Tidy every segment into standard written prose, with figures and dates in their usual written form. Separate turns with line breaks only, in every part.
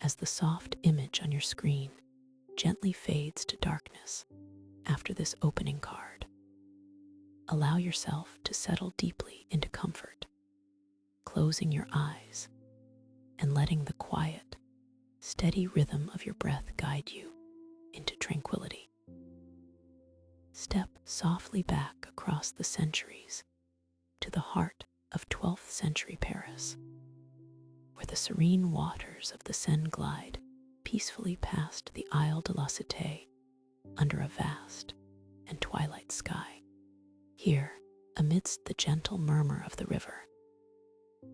as the soft image on your screen gently fades to darkness after this opening card. Allow yourself to settle deeply into comfort, closing your eyes and letting the quiet, steady rhythm of your breath guide you into tranquility. Step softly back across the centuries to the heart of 12th century Paris, where the serene waters of the Seine glide peacefully past the Isle de la Cité under a vast and twilight sky. Here, amidst the gentle murmur of the river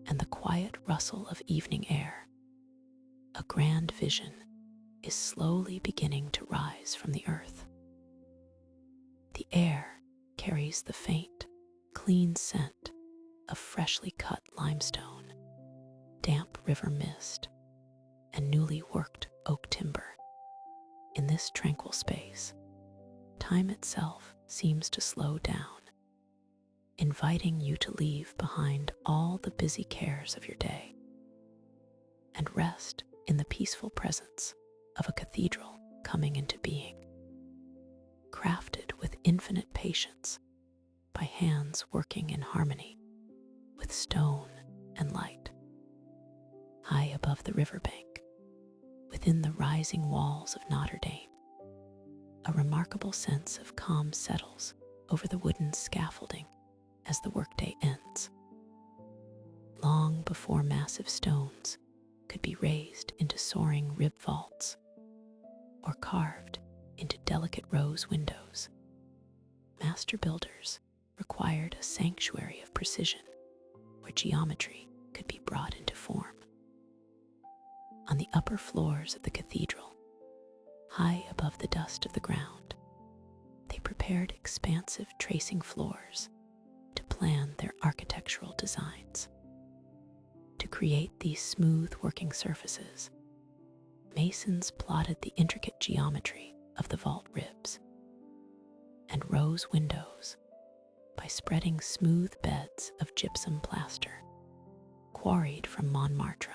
and the quiet rustle of evening air, a grand vision is slowly beginning to rise from the earth. The air carries the faint, clean scent of freshly cut limestone, damp river mist, and newly worked oak timber. In this tranquil space, time itself seems to slow down, inviting you to leave behind all the busy cares of your day and rest in the peaceful presence of a cathedral coming into being, crafted with infinite patience by hands working in harmony with stone and light. High above the riverbank, within the rising walls of Notre-Dame, a remarkable sense of calm settles over the wooden scaffolding as the workday ends. Long before massive stones could be raised into soaring rib vaults or carved into delicate rose windows, master builders required a sanctuary of precision where geometry could be brought into form. On the upper floors of the cathedral, high above the dust of the ground, they prepared expansive tracing floors to plan their architectural designs. To create these smooth working surfaces, masons plotted the intricate geometry of the vault ribs and rose windows by spreading smooth beds of gypsum plaster, quarried from Montmartre,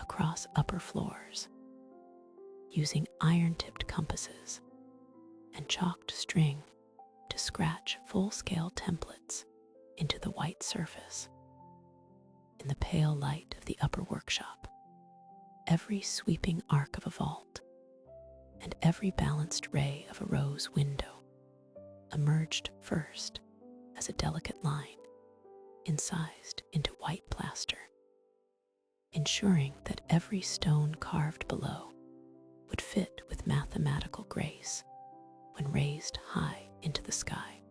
across upper floors, using iron-tipped compasses and chalked string to scratch full-scale templates into the white surface. In the pale light of the upper workshop, every sweeping arc of a vault and every balanced ray of a rose window emerged first as a delicate line incised into white plaster, ensuring that every stone carved below would fit with mathematical grace when raised high into the sky.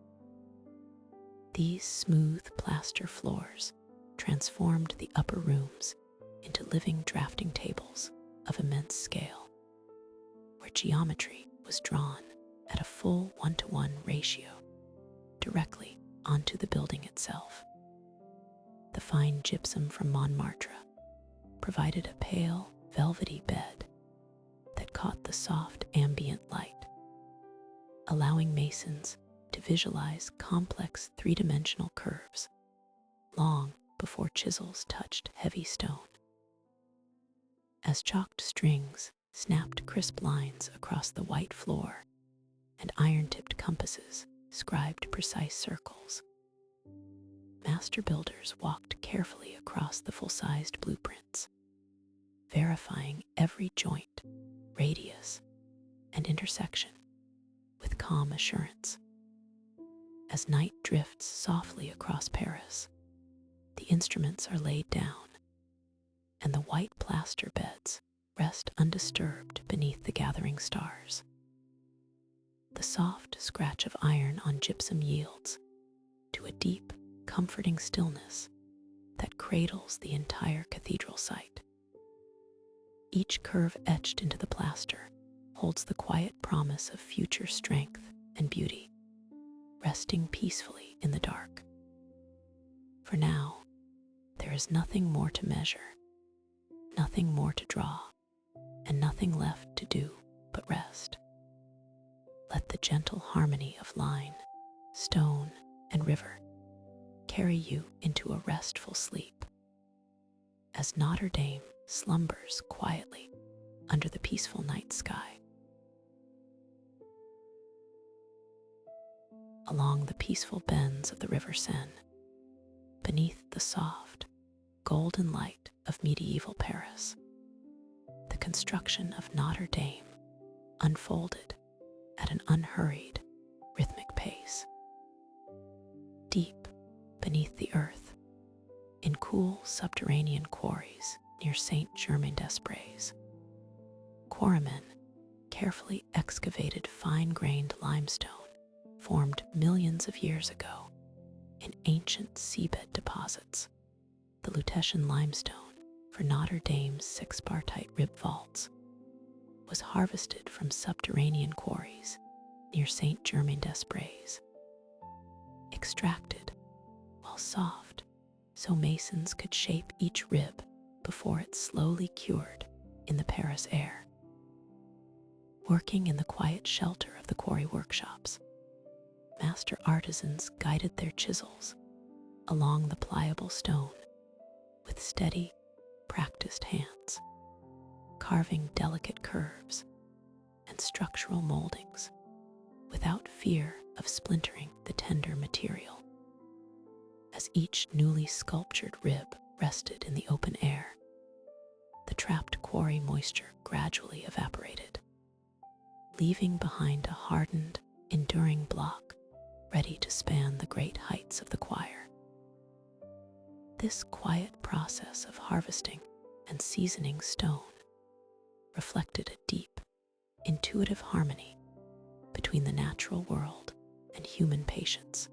These smooth plaster floors transformed the upper rooms into living drafting tables of immense scale, where geometry was drawn at a full 1-to-1 ratio directly onto the building itself. The fine gypsum from Montmartre provided a pale, velvety bed that caught the soft ambient light, allowing masons to visualize complex three-dimensional curves long before chisels touched heavy stone. As chalked strings snapped crisp lines across the white floor and iron-tipped compasses scribed precise circles, master builders walked carefully across the full-sized blueprints, verifying every joint, radius, and intersection with calm assurance. As night drifts softly across Paris, the instruments are laid down, and the white plaster beds rest undisturbed beneath the gathering stars. The soft scratch of iron on gypsum yields to a deep, comforting stillness that cradles the entire cathedral site. Each curve etched into the plaster holds the quiet promise of future strength and beauty, resting peacefully in the dark. For now, there is nothing more to measure, nothing more to draw, and nothing left to do but rest. Let the gentle harmony of line, stone, and river carry you into a restful sleep as Notre-Dame slumbers quietly under the peaceful night sky. Along the peaceful bends of the River Seine, beneath the soft, golden light of medieval Paris, the construction of Notre-Dame unfolded at an unhurried, rhythmic pace. Deep beneath the earth, in cool subterranean quarries near Saint-Germain-des-Prés, quarrymen carefully excavated fine-grained limestone formed millions of years ago in ancient seabed deposits. The Lutetian limestone for Notre-Dame's sexpartite rib vaults was harvested from subterranean quarries near Saint-Germain-des-Prés, extracted while soft so masons could shape each rib before it slowly cured in the Paris air. Working in the quiet shelter of the quarry workshops, master artisans guided their chisels along the pliable stone with steady, practiced hands, carving delicate curves and structural moldings without fear of splintering the tender material. As each newly sculptured rib rested in the open air, the trapped quarry moisture gradually evaporated, leaving behind a hardened, enduring block ready to span the great heights of the choir. This quiet process of harvesting and seasoning stone reflected a deep, intuitive harmony between the natural world and human patience,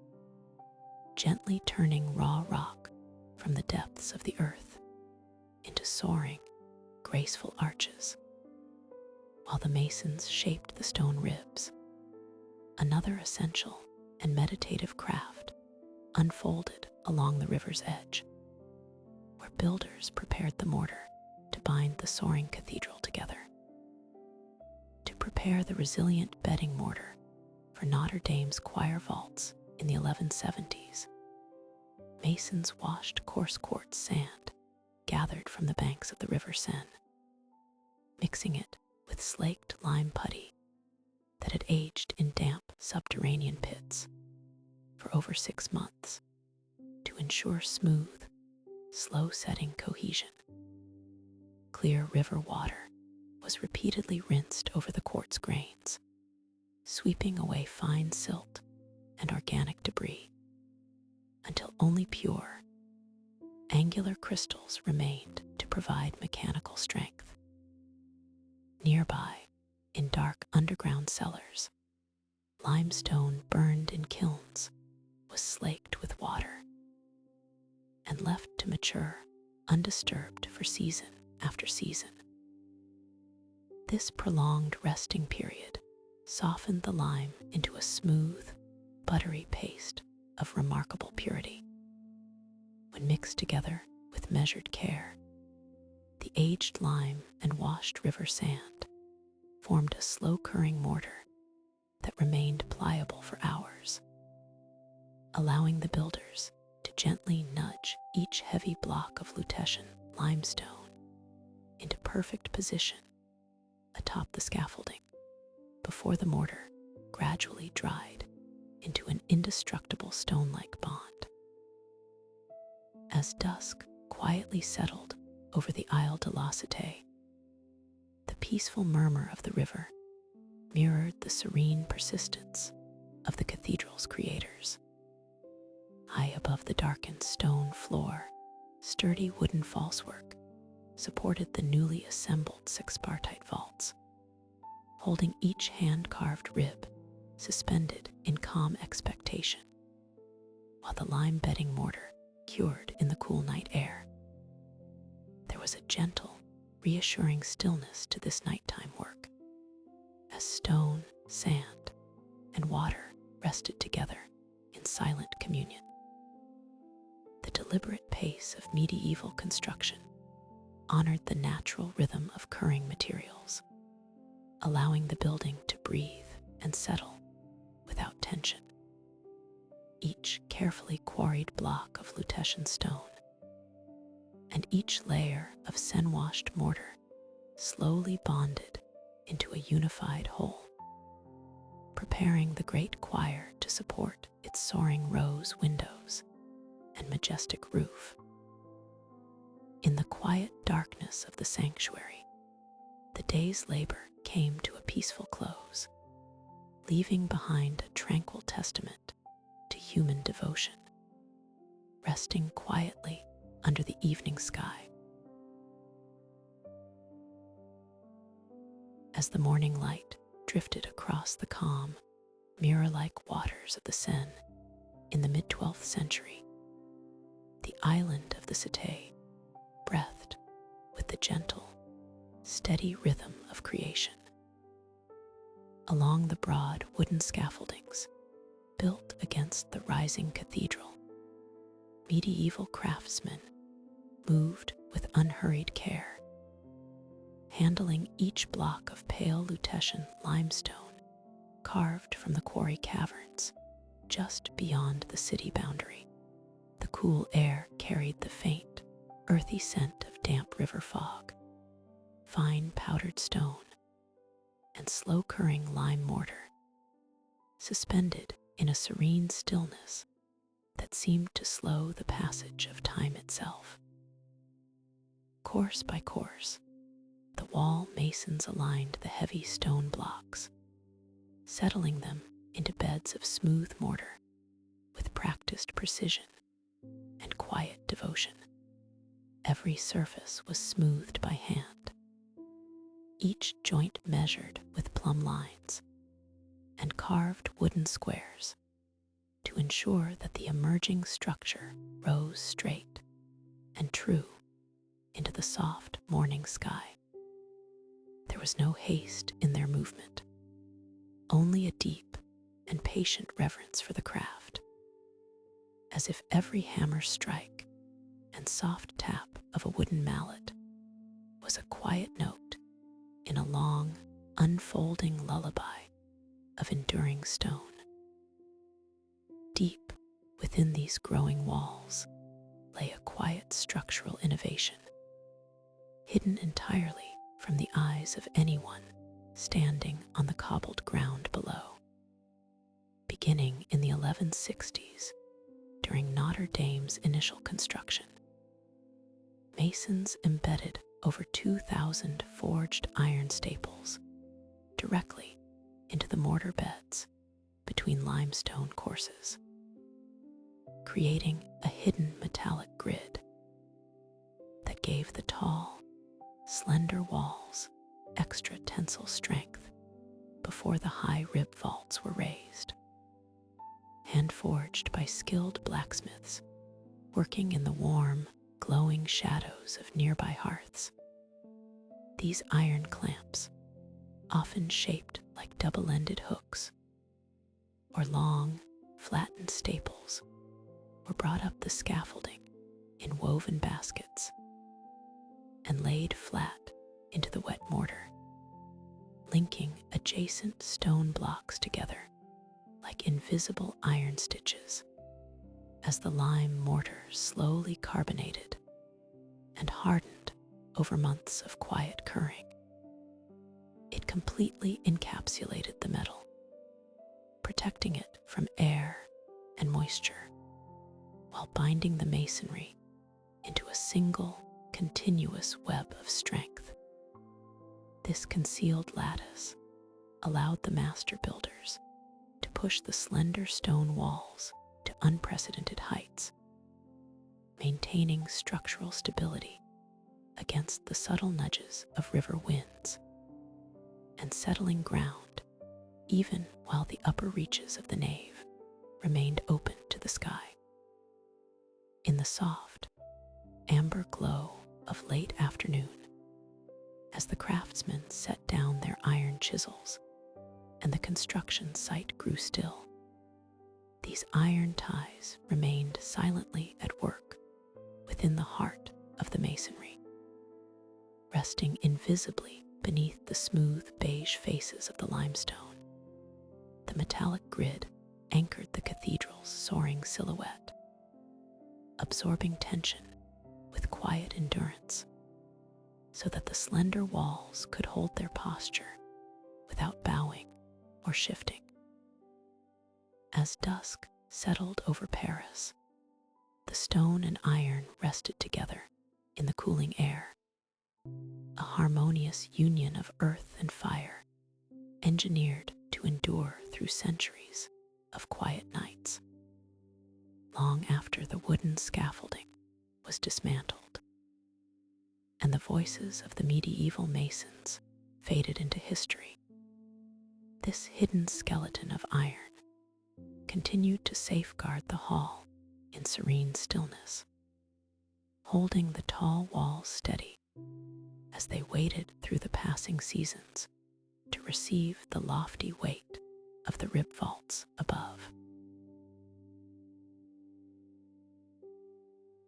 gently turning raw rock from the depths of the earth into soaring, graceful arches, while the masons shaped the stone ribs. Another essential and meditative craft unfolded along the river's edge, where builders prepared the mortar to bind the soaring cathedral together. To prepare the resilient bedding mortar for Notre-Dame's choir vaults in the 1170s, masons washed coarse quartz sand gathered from the banks of the River Seine, mixing it with slaked lime putty that had aged in damp subterranean pits for over 6 months to ensure smooth, slow-setting cohesion. Clear river water was repeatedly rinsed over the quartz grains, sweeping away fine silt and organic debris, until only pure, angular crystals remained to provide mechanical strength. Nearby, in dark underground cellars, limestone burned in kilns was slaked with water and left to mature undisturbed for season after season. This prolonged resting period softened the lime into a smooth, buttery paste of remarkable purity. When mixed together with measured care, the aged lime and washed river sand formed a slow-curing mortar that remained pliable for hours, allowing the builders to gently nudge each heavy block of Lutetian limestone into perfect position atop the scaffolding before the mortar gradually dried into an indestructible stone-like bond. As dusk quietly settled over the Isle de la Cité, the peaceful murmur of the river mirrored the serene persistence of the cathedral's creators. High above the darkened stone floor, sturdy wooden falsework supported the newly assembled sexpartite vaults, holding each hand-carved rib suspended in calm expectation, while the lime bedding mortar cured in the cool night air. There was a gentle, reassuring stillness to this nighttime work, as stone, sand, and water rested together in silent communion. The deliberate pace of medieval construction honored the natural rhythm of curing materials, allowing the building to breathe and settle without tension. Each carefully quarried block of Lutetian stone and each layer of Seine-washed mortar slowly bonded into a unified whole, preparing the great choir to support its soaring rose windows and majestic roof. In the quiet darkness of the sanctuary, the day's labor came to a peaceful close, leaving behind a tranquil testament to human devotion, resting quietly under the evening sky. As the morning light drifted across the calm, mirror-like waters of the Seine in the mid-12th century, the island of the Cité breathed with the gentle, steady rhythm of creation. Along the broad wooden scaffoldings built against the rising cathedral, medieval craftsmen moved with unhurried care, handling each block of pale Lutetian limestone carved from the quarry caverns just beyond the city boundary. The cool air carried the faint, earthy scent of damp river fog, fine powdered stone, and slow-curring lime mortar, suspended in a serene stillness that seemed to slow the passage of time itself. Course by course, the wall masons aligned the heavy stone blocks, settling them into beds of smooth mortar with practiced precision and quiet devotion. Every surface was smoothed by hand, each joint measured with plumb lines and carved wooden squares to ensure that the emerging structure rose straight and true into the soft morning sky. There was no haste in their movement, only a deep and patient reverence for the craft, as if every hammer strike and soft tap of a wooden mallet was a quiet note in a long, unfolding lullaby of enduring stone. Deep within these growing walls lay a quiet structural innovation, hidden entirely from the eyes of anyone standing on the cobbled ground below. Beginning in the 1160s, during Notre-Dame's initial construction, masons embedded over 2,000 forged iron staples directly into the mortar beds between limestone courses, creating a hidden metallic grid that gave the tall, slender walls extra tensile strength before the high rib vaults were raised. Hand-forged by skilled blacksmiths working in the warm, glowing shadows of nearby hearths, these iron clamps, often shaped like double-ended hooks or long, flattened staples, were brought up the scaffolding in woven baskets and laid flat into the wet mortar, linking adjacent stone blocks together like invisible iron stitches. As the lime mortar slowly carbonated and hardened over months of quiet curing, it completely encapsulated the metal, protecting it from air and moisture, while binding the masonry into a single, continuous web of strength. This concealed lattice allowed the master builders to push the slender stone walls to unprecedented heights, maintaining structural stability against the subtle nudges of river winds, and settling ground even while the upper reaches of the nave remained open to the sky. In the soft, amber glow of late afternoon, as the craftsmen set down their iron chisels and the construction site grew still, these iron ties remained silently at work within the heart of the masonry, resting invisibly beneath the smooth beige faces of the limestone. The metallic grid anchored the cathedral's soaring silhouette, absorbing tension with quiet endurance, so that the slender walls could hold their posture without bowing or shifting. As dusk settled over Paris, the stone and iron rested together in the cooling air, a harmonious union of earth and fire, engineered to endure through centuries of quiet nights. Long after the wooden scaffolding was dismantled, and the voices of the medieval masons faded into history, this hidden skeleton of iron continued to safeguard the hall in serene stillness, holding the tall walls steady as they waited through the passing seasons to receive the lofty weight of the rib vaults above.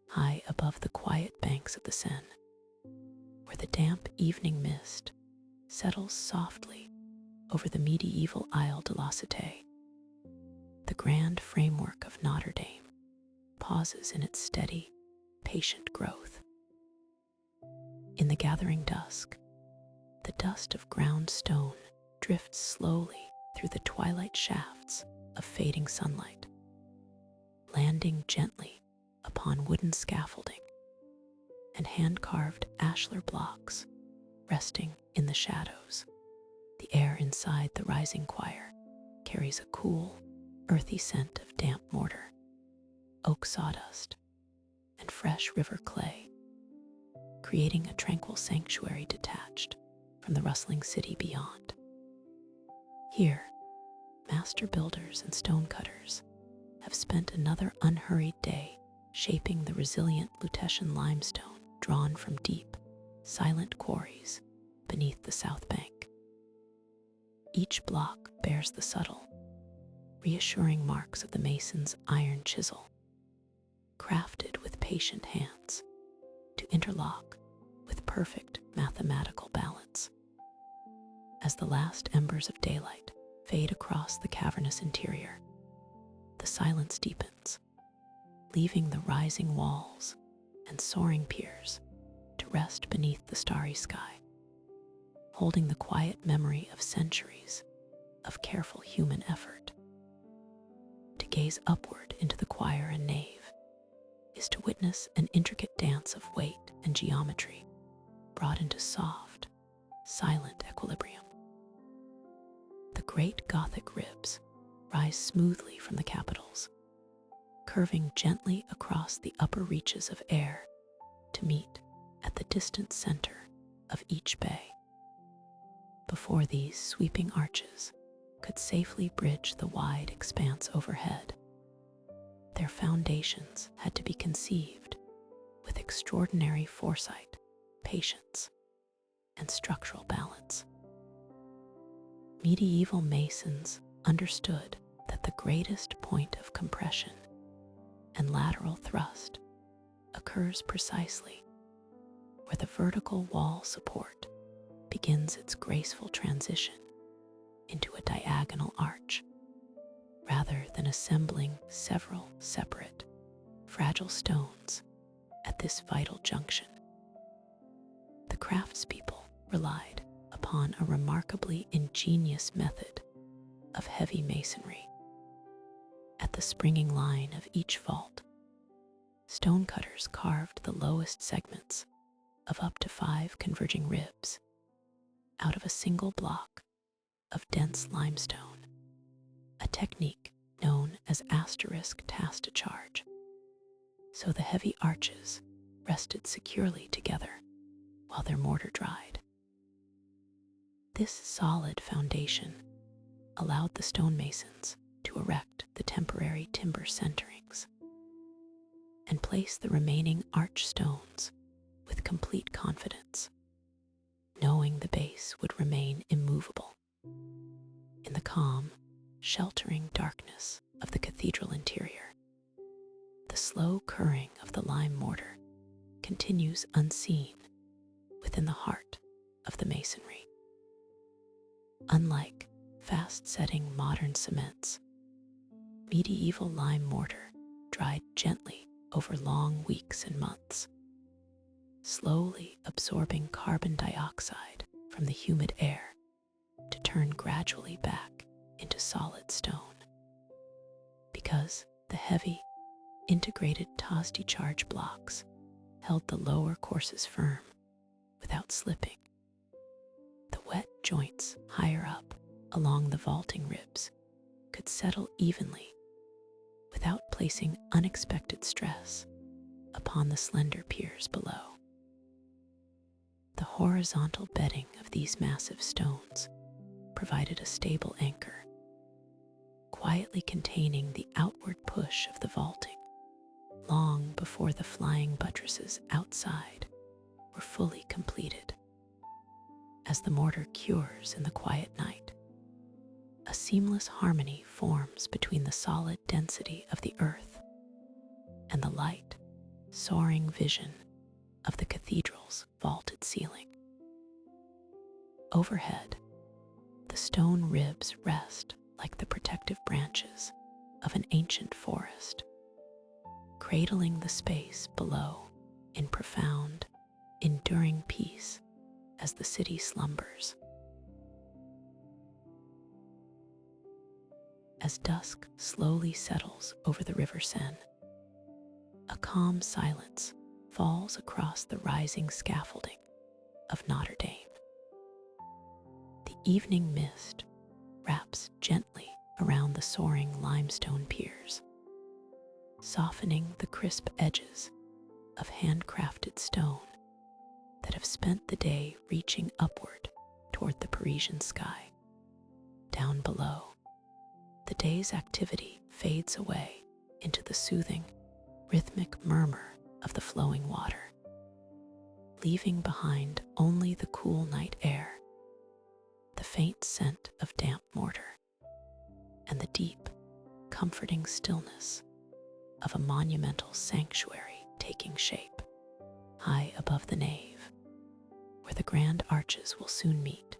High above the quiet banks of the Seine, where the damp evening mist settles softly over the medieval Isle de la Cité, the grand framework of Notre-Dame pauses in its steady, patient growth. In the gathering dusk, the dust of ground stone drifts slowly through the twilight shafts of fading sunlight, landing gently upon wooden scaffolding and hand-carved ashlar blocks resting in the shadows. The air inside the rising choir carries a cool, earthy scent of damp mortar, oak sawdust, and fresh river clay, creating a tranquil sanctuary detached from the rustling city beyond. Here, master builders and stonecutters have spent another unhurried day shaping the resilient Lutetian limestone drawn from deep, silent quarries beneath the south bank. Each block bears the subtle, reassuring marks of the mason's iron chisel, crafted with patient hands to interlock with perfect mathematical balance. As the last embers of daylight fade across the cavernous interior, the silence deepens, leaving the rising walls and soaring piers to rest beneath the starry sky, holding the quiet memory of centuries of careful human effort. To gaze upward into the choir and nave is to witness an intricate dance of weight and geometry brought into soft, silent equilibrium. The great Gothic ribs rise smoothly from the capitals, curving gently across the upper reaches of air to meet at the distant center of each bay. Before these sweeping arches could safely bridge the wide expanse overhead, their foundations had to be conceived with extraordinary foresight, patience, and structural balance. Medieval masons understood that the greatest point of compression and lateral thrust occurs precisely where the vertical wall support begins its graceful transition into a diagonal arch, rather than assembling several separate, fragile stones at this vital junction. The craftspeople relied upon a remarkably ingenious method of heavy masonry. At the springing line of each vault, stonecutters carved the lowest segments of up to 5 converging ribs out of a single block of dense limestone, a technique known as asterisk task to charge, so the heavy arches rested securely together while their mortar dried. This solid foundation allowed the stonemasons to erect the temporary timber centerings and place the remaining arch stones with complete confidence, knowing the base would remain immovable. In the calm, sheltering darkness of the cathedral interior, the slow curring of the lime mortar continues unseen within the heart of the masonry. Unlike fast-setting modern cements, medieval lime mortar dried gently over long weeks and months, slowly absorbing carbon dioxide from the humid air to turn gradually back into solid stone. Because the heavy, integrated TOSD charge blocks held the lower courses firm without slipping, the wet joints higher up along the vaulting ribs could settle evenly without placing unexpected stress upon the slender piers below. The horizontal bedding of these massive stones provided a stable anchor, quietly containing the outward push of the vaulting long before the flying buttresses outside were fully completed. As the mortar cures in the quiet night, a seamless harmony forms between the solid density of the earth and the light, soaring vision of the cathedral's vaulted ceiling. Overhead, the stone ribs rest like the protective branches of an ancient forest, cradling the space below in profound, enduring peace as the city slumbers. As dusk slowly settles over the River Seine, a calm silence falls across the rising scaffolding of Notre-Dame. The evening mist wraps gently around the soaring limestone piers, softening the crisp edges of handcrafted stone that have spent the day reaching upward toward the Parisian sky. Down below, the day's activity fades away into the soothing, rhythmic murmur of the flowing water, leaving behind only the cool night air, the faint scent of damp mortar, and the deep, comforting stillness of a monumental sanctuary taking shape high above the nave, where the grand arches will soon meet.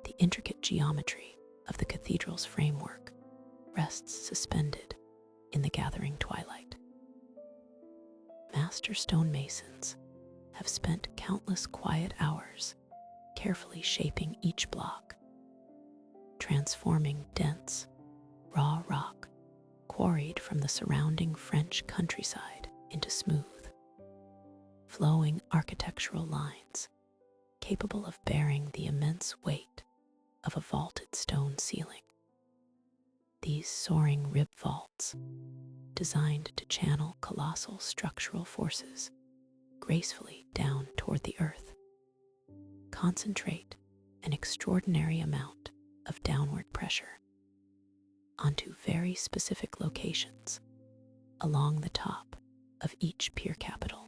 The intricate geometry of the cathedral's framework rests suspended in the gathering twilight. Master stonemasons have spent countless quiet hours carefully shaping each block, transforming dense, raw rock quarried from the surrounding French countryside into smooth, flowing architectural lines capable of bearing the immense weight of a vaulted stone ceiling. These soaring rib vaults, designed to channel colossal structural forces gracefully down toward the earth, concentrate an extraordinary amount of downward pressure onto very specific locations along the top of each pier capital.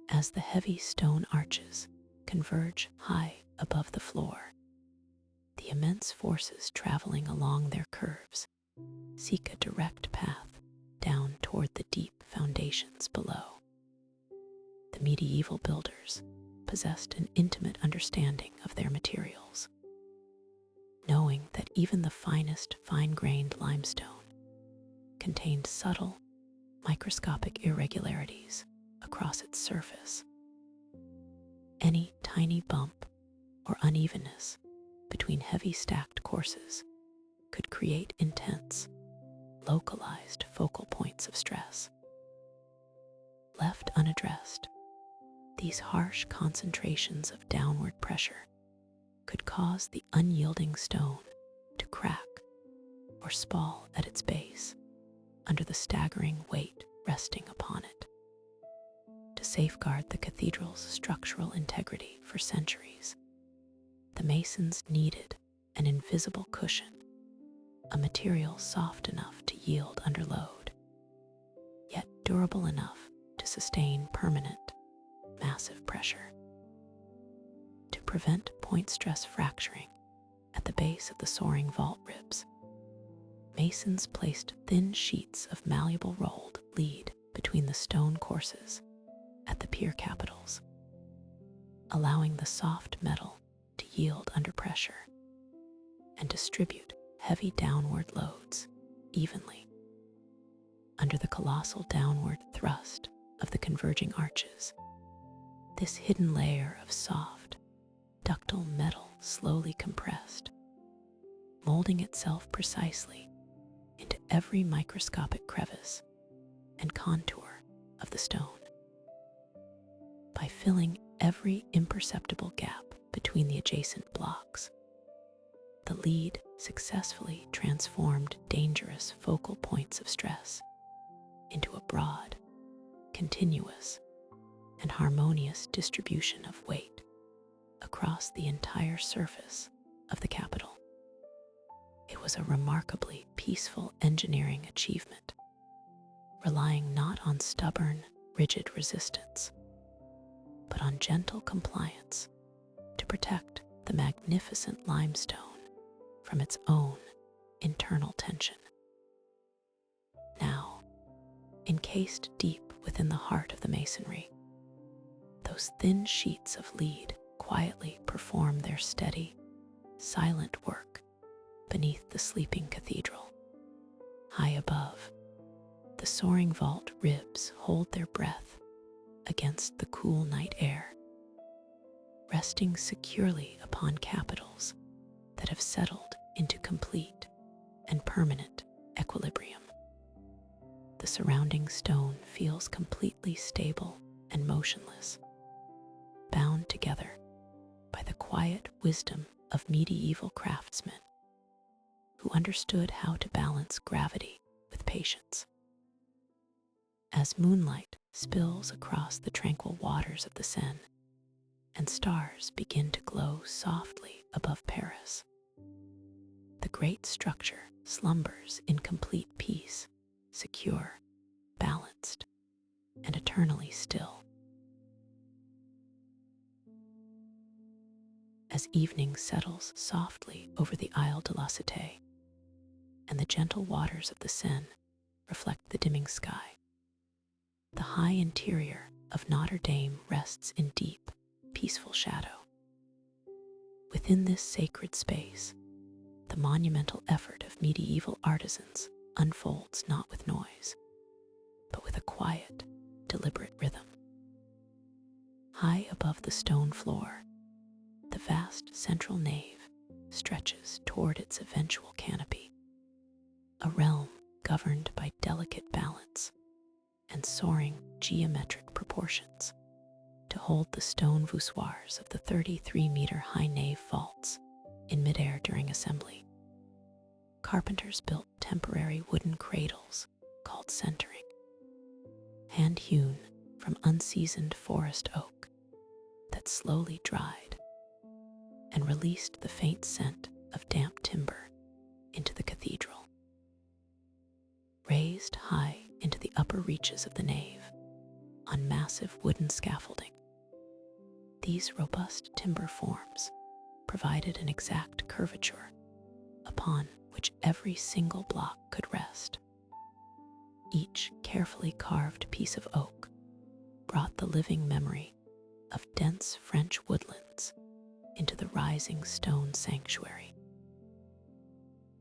As the heavy stone arches converge high above the floor, the immense forces traveling along their curves seek a direct path down toward the deep foundations below. The medieval builders possessed an intimate understanding of their materials, knowing that even the finest fine-grained limestone contained subtle, microscopic irregularities across its surface. Any tiny bump or unevenness between heavy stacked courses could create intense, localized focal points of stress. Left unaddressed, these harsh concentrations of downward pressure could cause the unyielding stone to crack or spall at its base under the staggering weight resting upon it. To safeguard the cathedral's structural integrity for centuries, the masons needed an invisible cushion, a material soft enough to yield under load, yet durable enough to sustain permanent, massive pressure. To prevent point stress fracturing at the base of the soaring vault ribs, masons placed thin sheets of malleable rolled lead between the stone courses at the pier capitals, allowing the soft metal to yield under pressure and distribute heavy downward loads evenly. Under the colossal downward thrust of the converging arches. This hidden layer of soft, ductile metal slowly compressed, molding itself precisely into every microscopic crevice and contour of the stone. By filling every imperceptible gap between the adjacent blocks, the lead successfully transformed dangerous focal points of stress into a broad, continuous, and harmonious distribution of weight across the entire surface of the Capitol. It was a remarkably peaceful engineering achievement, relying not on stubborn, rigid resistance, but on gentle compliance to protect the magnificent limestone from its own internal tension. Now, encased deep within the heart of the masonry, those thin sheets of lead quietly perform their steady, silent work beneath the sleeping cathedral. High above, the soaring vault ribs hold their breath against the cool night air, resting securely upon capitals that have settled into complete and permanent equilibrium. The surrounding stone feels completely stable and motionless, bound together by the quiet wisdom of medieval craftsmen who understood how to balance gravity with patience. As moonlight spills across the tranquil waters of the Seine and stars begin to glow softly above Paris, the great structure slumbers in complete peace, secure, balanced, and eternally still. As evening settles softly over the Isle de la Cité, and the gentle waters of the Seine reflect the dimming sky, the high interior of Notre-Dame rests in deep, peaceful shadow. Within this sacred space, the monumental effort of medieval artisans unfolds not with noise, but with a quiet, deliberate rhythm. High above the stone floor, the vast central nave stretches toward its eventual canopy, a realm governed by delicate balance and soaring geometric proportions to hold the stone voussoirs of the 33-meter-high nave vaults in midair during assembly. Carpenters built temporary wooden cradles called centering, hand-hewn from unseasoned forest oak that slowly dried and released the faint scent of damp timber into the cathedral. Raised high into the upper reaches of the nave on massive wooden scaffolding, these robust timber forms provided an exact curvature upon which every single block could rest. Each carefully carved piece of oak brought the living memory of dense French woodlands into the rising stone sanctuary.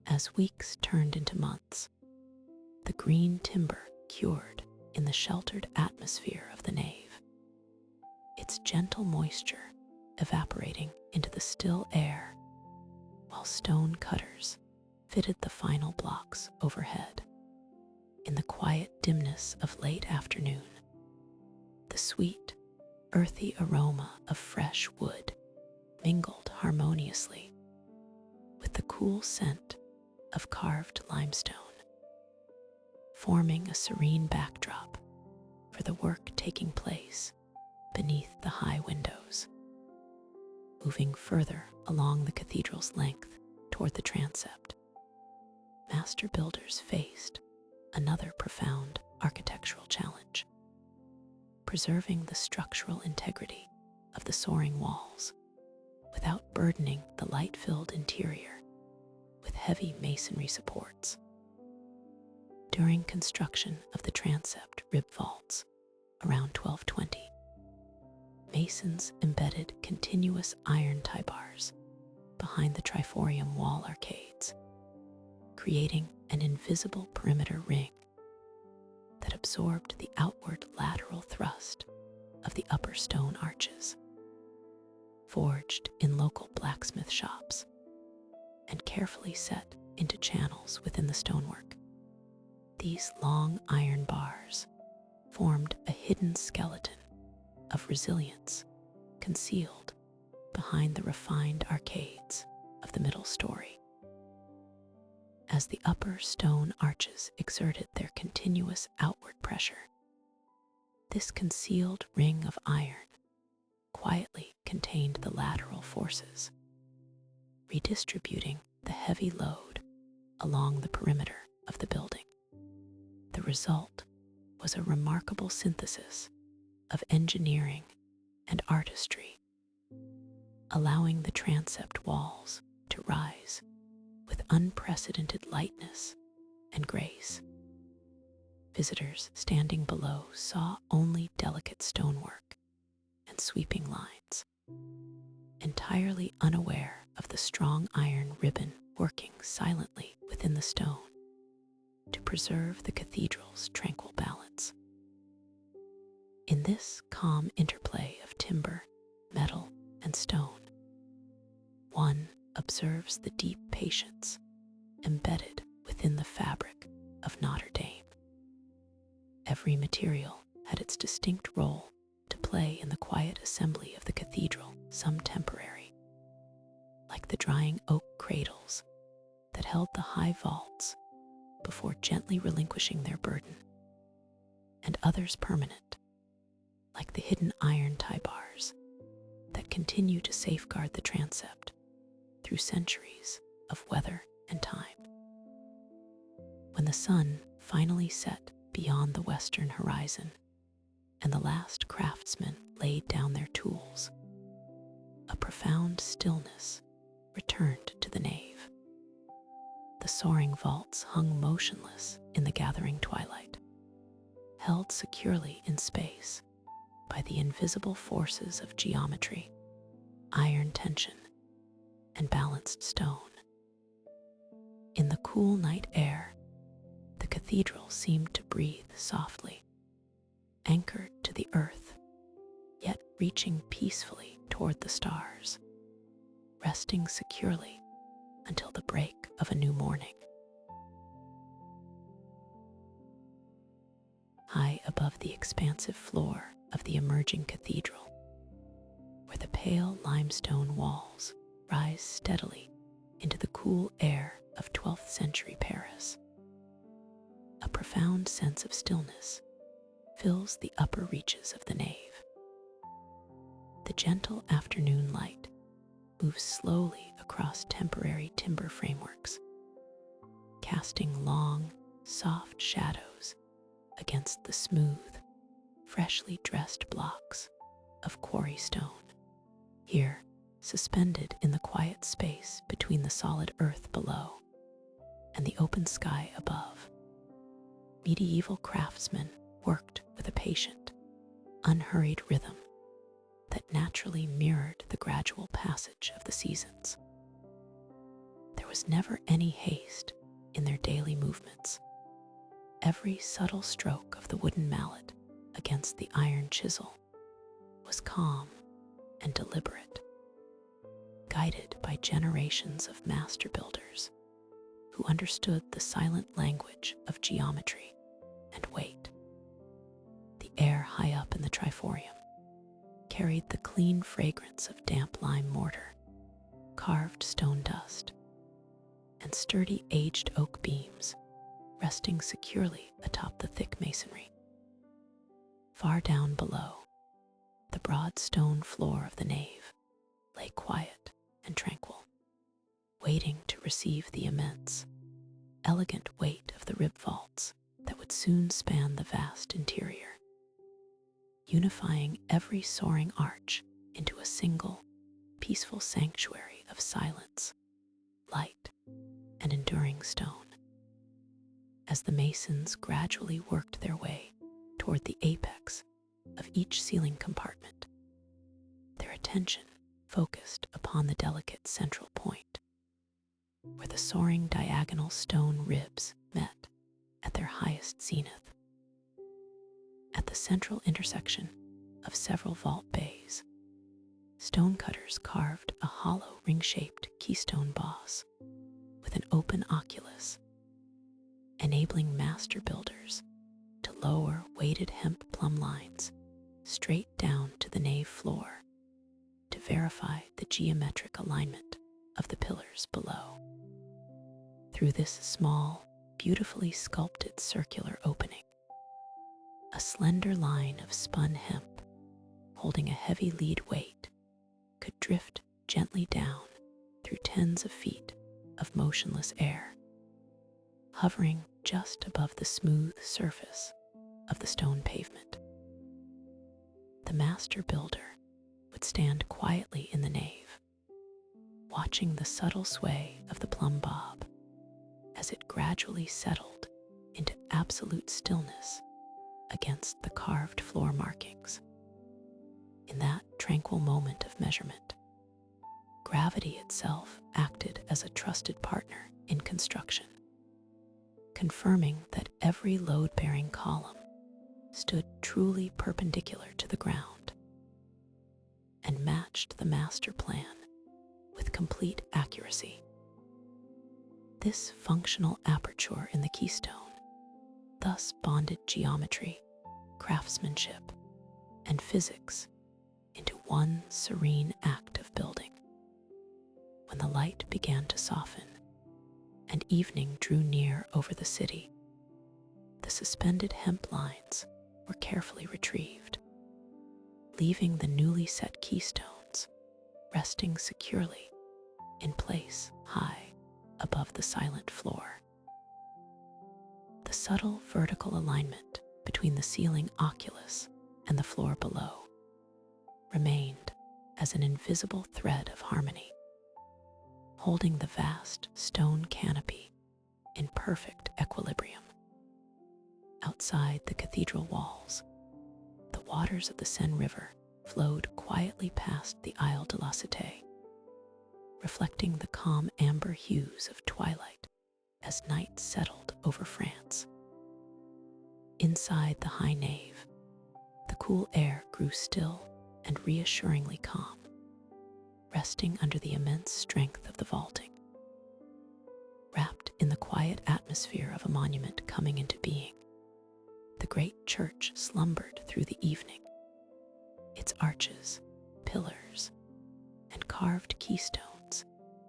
As weeks turned into months, the green timber cured in the sheltered atmosphere of the nave, its gentle moisture evaporating into the still air, while stone cutters fitted the final blocks overhead. In the quiet dimness of late afternoon, the sweet, earthy aroma of fresh wood mingled harmoniously with the cool scent of carved limestone, forming a serene backdrop for the work taking place beneath the high windows. Moving further along the cathedral's length toward the transept, master builders faced another profound architectural challenge: preserving the structural integrity of the soaring walls without burdening the light-filled interior with heavy masonry supports. During construction of the transept rib vaults around 1220, masons embedded continuous iron tie bars behind the triforium wall arcades, creating an invisible perimeter ring that absorbed the outward lateral thrust of the upper stone arches. Forged in local blacksmith shops and carefully set into channels within the stonework, these long iron bars formed a hidden skeleton of resilience concealed behind the refined arcades of the middle story. As the upper stone arches exerted their continuous outward pressure, this concealed ring of iron quietly contained the lateral forces, redistributing the heavy load along the perimeter of the building. The result was a remarkable synthesis of engineering and artistry, allowing the transept walls to rise with unprecedented lightness and grace. Visitors standing below saw only delicate stonework and sweeping lines, entirely unaware of the strong iron ribbon working silently within the stone to preserve the cathedral's tranquil balance. In this calm interplay of timber, metal, and stone, one observes the deep patience embedded within the fabric of Notre-Dame. Every material had its distinct role to play in the quiet assembly of the cathedral, some temporary, like the drying oak cradles that held the high vaults before gently relinquishing their burden, and others permanent, like the hidden iron tie bars that continue to safeguard the transept through centuries of weather and time. When the sun finally set beyond the western horizon and the last craftsmen laid down their tools, a profound stillness returned to the nave. The soaring vaults hung motionless in the gathering twilight, held securely in space by the invisible forces of geometry, iron tension, and balanced stone. In the cool night air, the cathedral seemed to breathe softly, anchored to the earth, yet reaching peacefully toward the stars, resting securely until the break of a new morning. High above the expansive floor of the emerging cathedral, where the pale limestone walls rise steadily into the cool air of 12th century Paris, a profound sense of stillness fills the upper reaches of the nave. The gentle afternoon light moves slowly across temporary timber frameworks, casting long, soft shadows against the smooth, freshly dressed blocks of quarry stone. Here, suspended in the quiet space between the solid earth below and the open sky above, medieval craftsmen worked with a patient, unhurried rhythm that naturally mirrored the gradual passage of the seasons. There was never any haste in their daily movements. Every subtle stroke of the wooden mallet against the iron chisel was calm and deliberate, guided by generations of master builders who understood the silent language of geometry and weight. The air high up in the triforium carried the clean fragrance of damp lime mortar, carved stone dust, and sturdy aged oak beams resting securely atop the thick masonry. Far down below, the broad stone floor of the nave lay quiet and tranquil, waiting to receive the immense, elegant weight of the rib vaults that would soon span the vast interior, unifying every soaring arch into a single, peaceful sanctuary of silence, light, and enduring stone. As the masons gradually worked their way toward the apex of each ceiling compartment, their attention focused upon the delicate central point, where the soaring diagonal stone ribs met at their highest zenith. At the central intersection of several vault bays, stonecutters carved a hollow ring-shaped keystone boss with an open oculus, enabling master builders to lower weighted hemp plumb lines straight down to the nave floor to verify the geometric alignment of the pillars below. Through this small, beautifully sculpted circular opening, a slender line of spun hemp holding a heavy lead weight could drift gently down through tens of feet of motionless air, hovering just above the smooth surface of the stone pavement. The master builder would stand quietly in the nave, watching the subtle sway of the plumb bob as it gradually settled into absolute stillness against the carved floor markings. In that tranquil moment of measurement, gravity itself acted as a trusted partner in construction, confirming that every load-bearing column stood truly perpendicular to the ground and matched the master plan with complete accuracy. This functional aperture in the keystone thus bonded geometry, craftsmanship, and physics into one serene act of building. When the light began to soften and evening drew near over the city, the suspended hemp lines were carefully retrieved, leaving the newly set keystones resting securely in place high above the silent floor. The subtle vertical alignment between the ceiling oculus and the floor below remained as an invisible thread of harmony, holding the vast stone canopy in perfect equilibrium. Outside the cathedral walls, the waters of the Seine River flowed quietly past the Isle de la Cité, reflecting the calm amber hues of twilight as night settled over France. Inside the high nave, the cool air grew still and reassuringly calm, resting under the immense strength of the vaulting. Wrapped in the quiet atmosphere of a monument coming into being, the great church slumbered through the evening, its arches, pillars, and carved keystones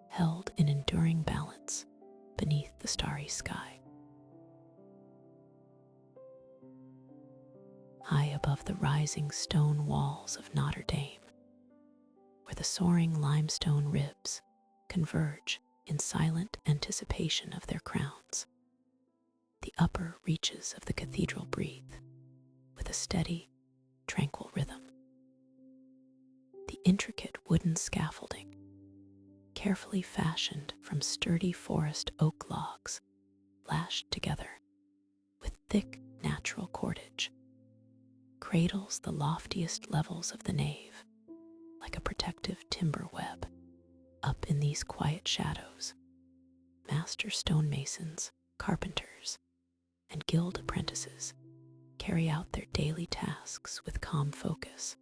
held in enduring balance beneath the starry sky. High above the rising stone walls of Notre-Dame, where the soaring limestone ribs converge in silent anticipation of their crowns, the upper reaches of the cathedral breathe with a steady, tranquil rhythm. The intricate wooden scaffolding, carefully fashioned from sturdy forest oak logs, lashed together with thick natural cordage, cradles the loftiest levels of the nave like a protective timber web. Up in these quiet shadows, master stonemasons, carpenters, and guild apprentices carry out their daily tasks with calm focus,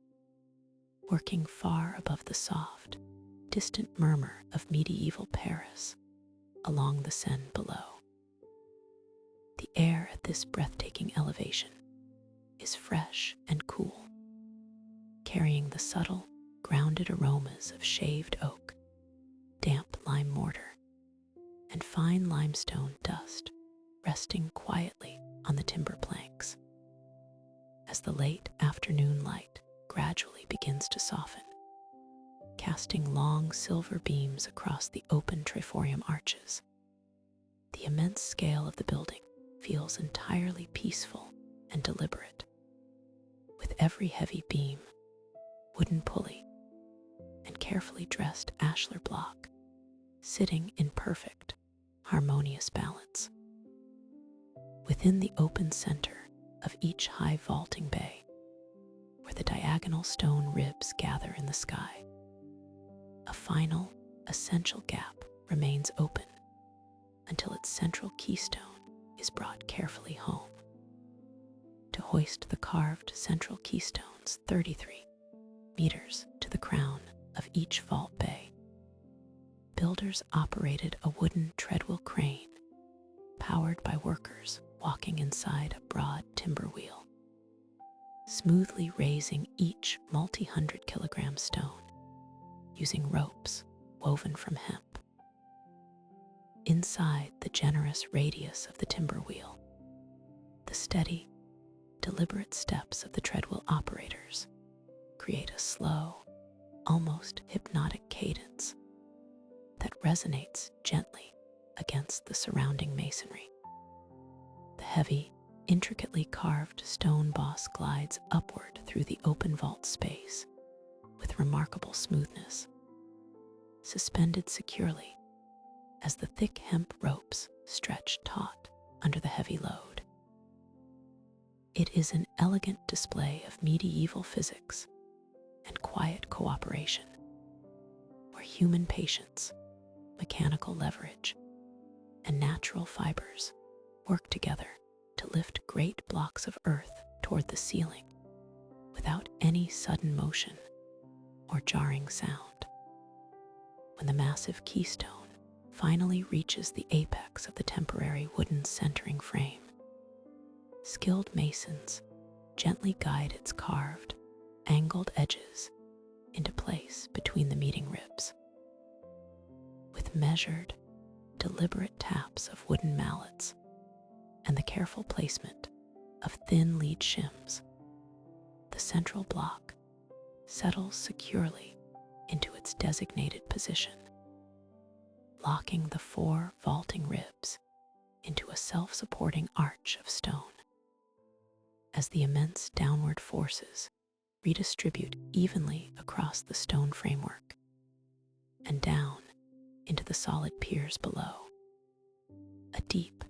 working far above the soft, distant murmur of medieval Paris along the Seine below. The air at this breathtaking elevation is fresh and cool, carrying the subtle, grounded aromas of shaved oak, damp lime mortar, and fine limestone dust resting quietly on the timber planks. As the late afternoon light gradually begins to soften, casting long silver beams across the open triforium arches, the immense scale of the building feels entirely peaceful and deliberate, with every heavy beam, wooden pulley, and carefully dressed ashlar block sitting in perfect, harmonious balance. Within the open center of each high vaulting bay, where the diagonal stone ribs gather in the sky, a final, essential gap remains open until its central keystone is brought carefully home. To to hoist the carved central keystones 33 meters to the crown of each vault bay. Builders operated a wooden treadwheel crane powered by workers walking inside a broad timber wheel, smoothly raising each multi-hundred-kilogram stone using ropes woven from hemp. Inside the generous radius of the timber wheel, the steady, deliberate steps of the treadwheel operators create a slow, almost hypnotic cadence that resonates gently against the surrounding masonry. The heavy, intricately carved stone boss glides upward through the open vault space with remarkable smoothness, suspended securely as the thick hemp ropes stretch taut under the heavy load. It is an elegant display of medieval physics and quiet cooperation, where human patience, mechanical leverage, and natural fibers work together to lift great blocks of earth toward the ceiling without any sudden motion or jarring sound. When the massive keystone finally reaches the apex of the temporary wooden centering frame, skilled masons gently guide its carved, angled edges into place between the meeting ribs. With measured, deliberate taps of wooden mallets and the careful placement of thin lead shims, the central block settles securely into its designated position, locking the 4 vaulting ribs into a self-supporting arch of stone. As the immense downward forces redistribute evenly across the stone framework and down into the solid piers below, a deep,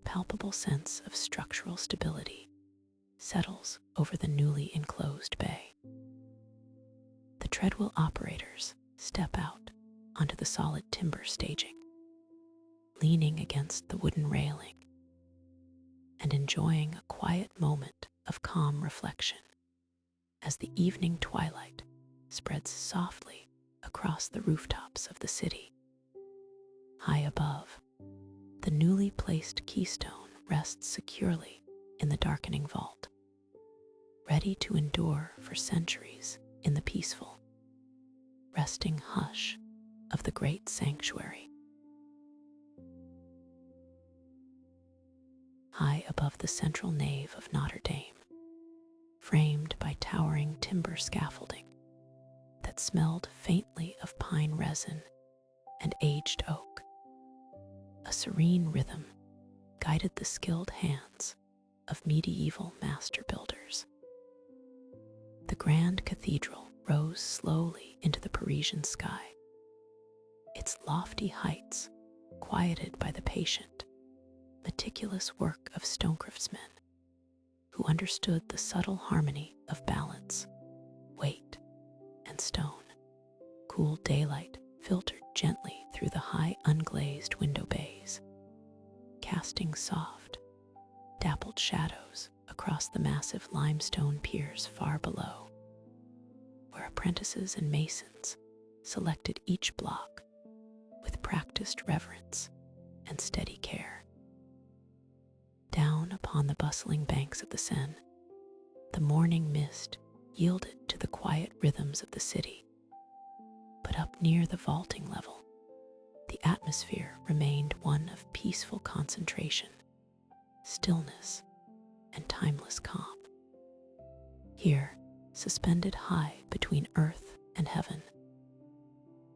palpable sense of structural stability settles over the newly enclosed bay. The treadwheel operators step out onto the solid timber staging, leaning against the wooden railing and enjoying a quiet moment of calm reflection as the evening twilight spreads softly across the rooftops of the city. High above, the newly placed keystone rests securely in the darkening vault, ready to endure for centuries in the peaceful, resting hush of the great sanctuary. High above the central nave of Notre-Dame, framed by towering timber scaffolding that smelled faintly of pine resin and aged oak, a serene rhythm guided the skilled hands of medieval master builders. The grand cathedral rose slowly into the Parisian sky, its lofty heights quieted by the patient, meticulous work of stonecraftsmen who understood the subtle harmony of balance, weight, and stone. Cool daylight filtered gently through the high unglazed window bays, casting soft, dappled shadows across the massive limestone piers far below, where apprentices and masons selected each block with practiced reverence and steady care. Down upon the bustling banks of the Seine, the morning mist yielded to the quiet rhythms of the city, but up near the vaulting level, the atmosphere remained one of peaceful concentration, stillness, and timeless calm. Here, suspended high between earth and heaven,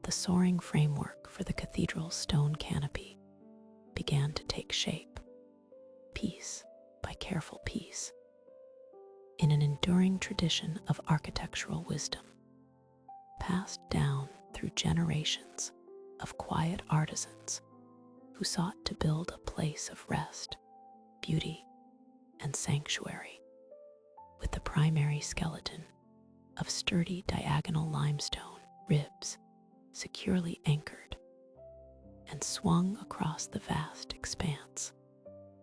the soaring framework for the cathedral's stone canopy began to take shape, piece by careful piece, in an enduring tradition of architectural wisdom, passed down through generations of quiet artisans who sought to build a place of rest, beauty, and sanctuary, with the primary skeleton of sturdy diagonal limestone ribs securely anchored and swung across the vast expanse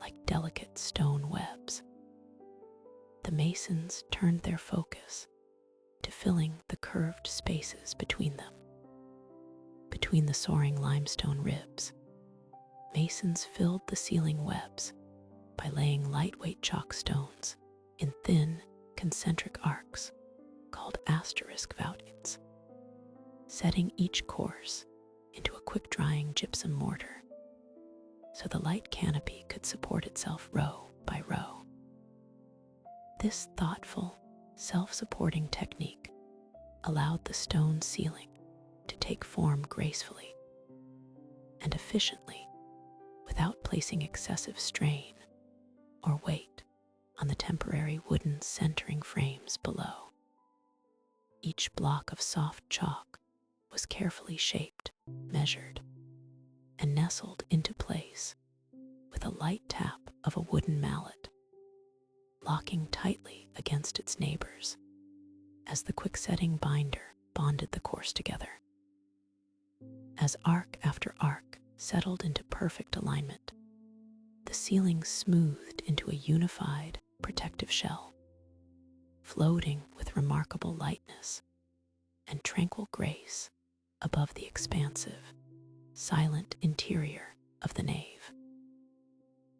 like delicate stone webs. the masons turned their focus to filling the curved spaces between them. Between the soaring limestone ribs, masons filled the ceiling webs by laying lightweight chalk stones in thin, concentric arcs called asterisk voutings, setting each course into a quick-drying gypsum mortar so the light canopy could support itself row by row. This thoughtful, self-supporting technique allowed the stone ceiling to take form gracefully and efficiently without placing excessive strain or weight on the temporary wooden centering frames below. Each block of soft chalk was carefully shaped, measured, and nestled into place with a light tap of a wooden mallet, locking tightly against its neighbors as the quick-setting binder bonded the course together. As arc after arc settled into perfect alignment, the ceiling smoothed into a unified, protective shell, floating with remarkable lightness and tranquil grace above the expansive, silent interior of the nave.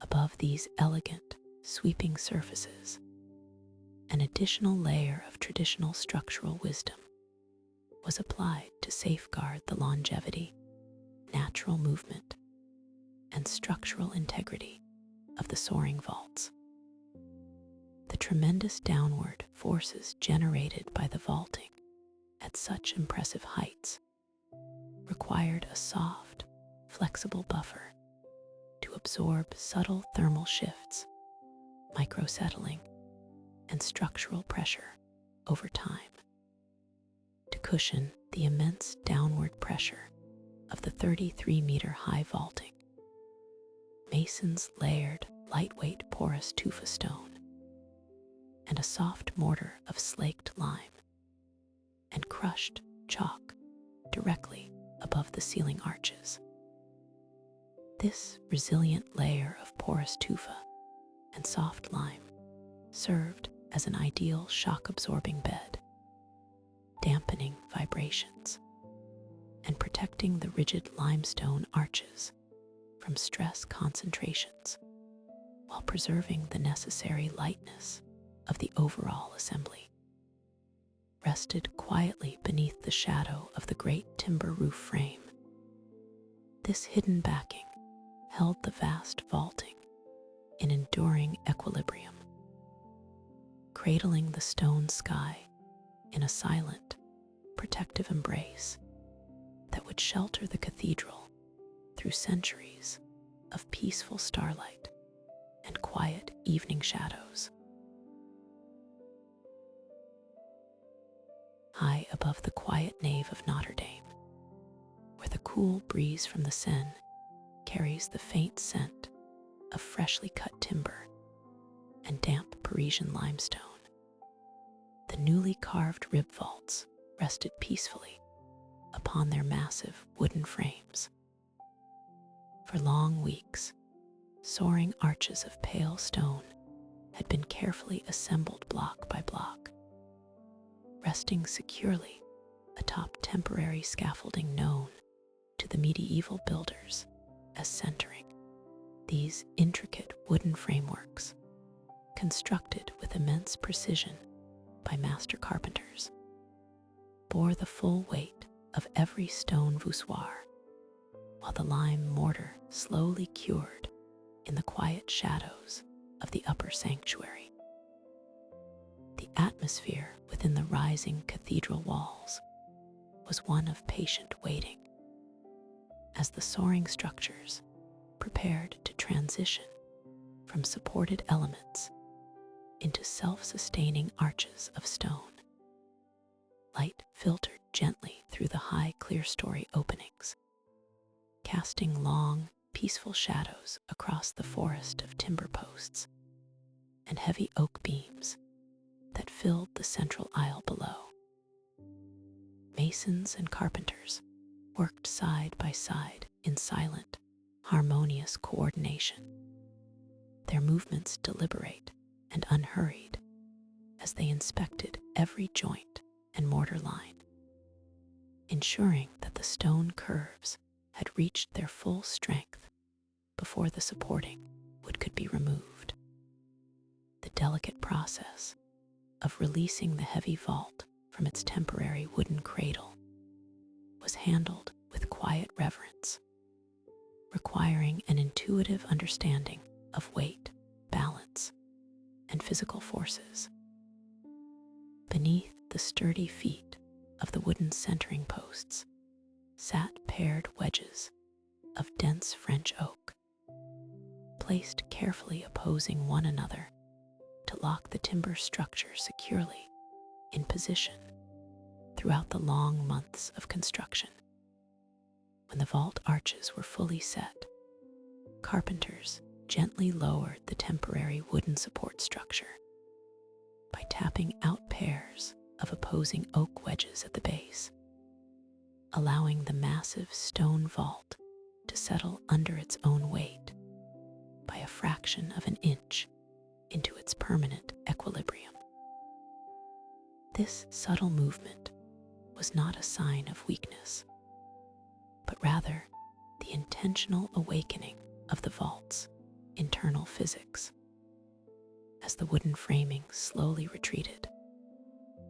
Above these elegant, sweeping surfaces, an additional layer of traditional structural wisdom was applied to safeguard the longevity, natural movement, and structural integrity of the soaring vaults. The tremendous downward forces generated by the vaulting at such impressive heights required a soft, flexible buffer to absorb subtle thermal shifts, microsettling, and structural pressure over time. To cushion the immense downward pressure of the 33-meter-high vaulting, masons layered lightweight porous tufa stone and a soft mortar of slaked lime and crushed chalk directly above the ceiling arches. This resilient layer of porous tufa and soft lime served as an ideal shock-absorbing bed, dampening vibrations and protecting the rigid limestone arches from stress concentrations while preserving the necessary lightness of the overall assembly. Rested quietly beneath the shadow of the great timber roof frame, this hidden backing held the vast vaulting in enduring equilibrium, cradling the stone sky in a silent, protective embrace that would shelter the cathedral through centuries of peaceful starlight and quiet evening shadows. High above the quiet nave of Notre-Dame, where the cool breeze from the Seine carries the faint scent of freshly cut timber and damp Parisian limestone, the newly carved rib vaults rested peacefully upon their massive wooden frames. For long weeks, soaring arches of pale stone had been carefully assembled block by block, resting securely atop temporary scaffolding known to the medieval builders as centering. These intricate wooden frameworks, constructed with immense precision by master carpenters, bore the full weight of every stone voussoir, while the lime mortar slowly cured in the quiet shadows of the upper sanctuary. The atmosphere within the rising cathedral walls was one of patient waiting, as the soaring structures prepared to transition from supported elements into self-sustaining arches of stone. Light filtered gently through the high clerestory openings, casting long, peaceful shadows across the forest of timber posts and heavy oak beams that filled the central aisle below. Masons and carpenters worked side by side in silent, harmonious coordination, their movements deliberate and unhurried as they inspected every joint and mortar line, ensuring that the stone curves had reached their full strength before the supporting wood could be removed. The delicate process of releasing the heavy vault from its temporary wooden cradle was handled with quiet reverence, requiring an intuitive understanding of weight, balance, and physical forces. Beneath the sturdy feet of the wooden centering posts sat paired wedges of dense French oak, placed carefully opposing one another to lock the timber structure securely in position throughout the long months of construction. When the vault arches were fully set, carpenters gently lowered the temporary wooden support structure by tapping out pairs of opposing oak wedges at the base, allowing the massive stone vault to settle under its own weight by a fraction of an inch into its permanent equilibrium. This subtle movement was not a sign of weakness, but rather the intentional awakening of the vault's internal physics. As the wooden framing slowly retreated,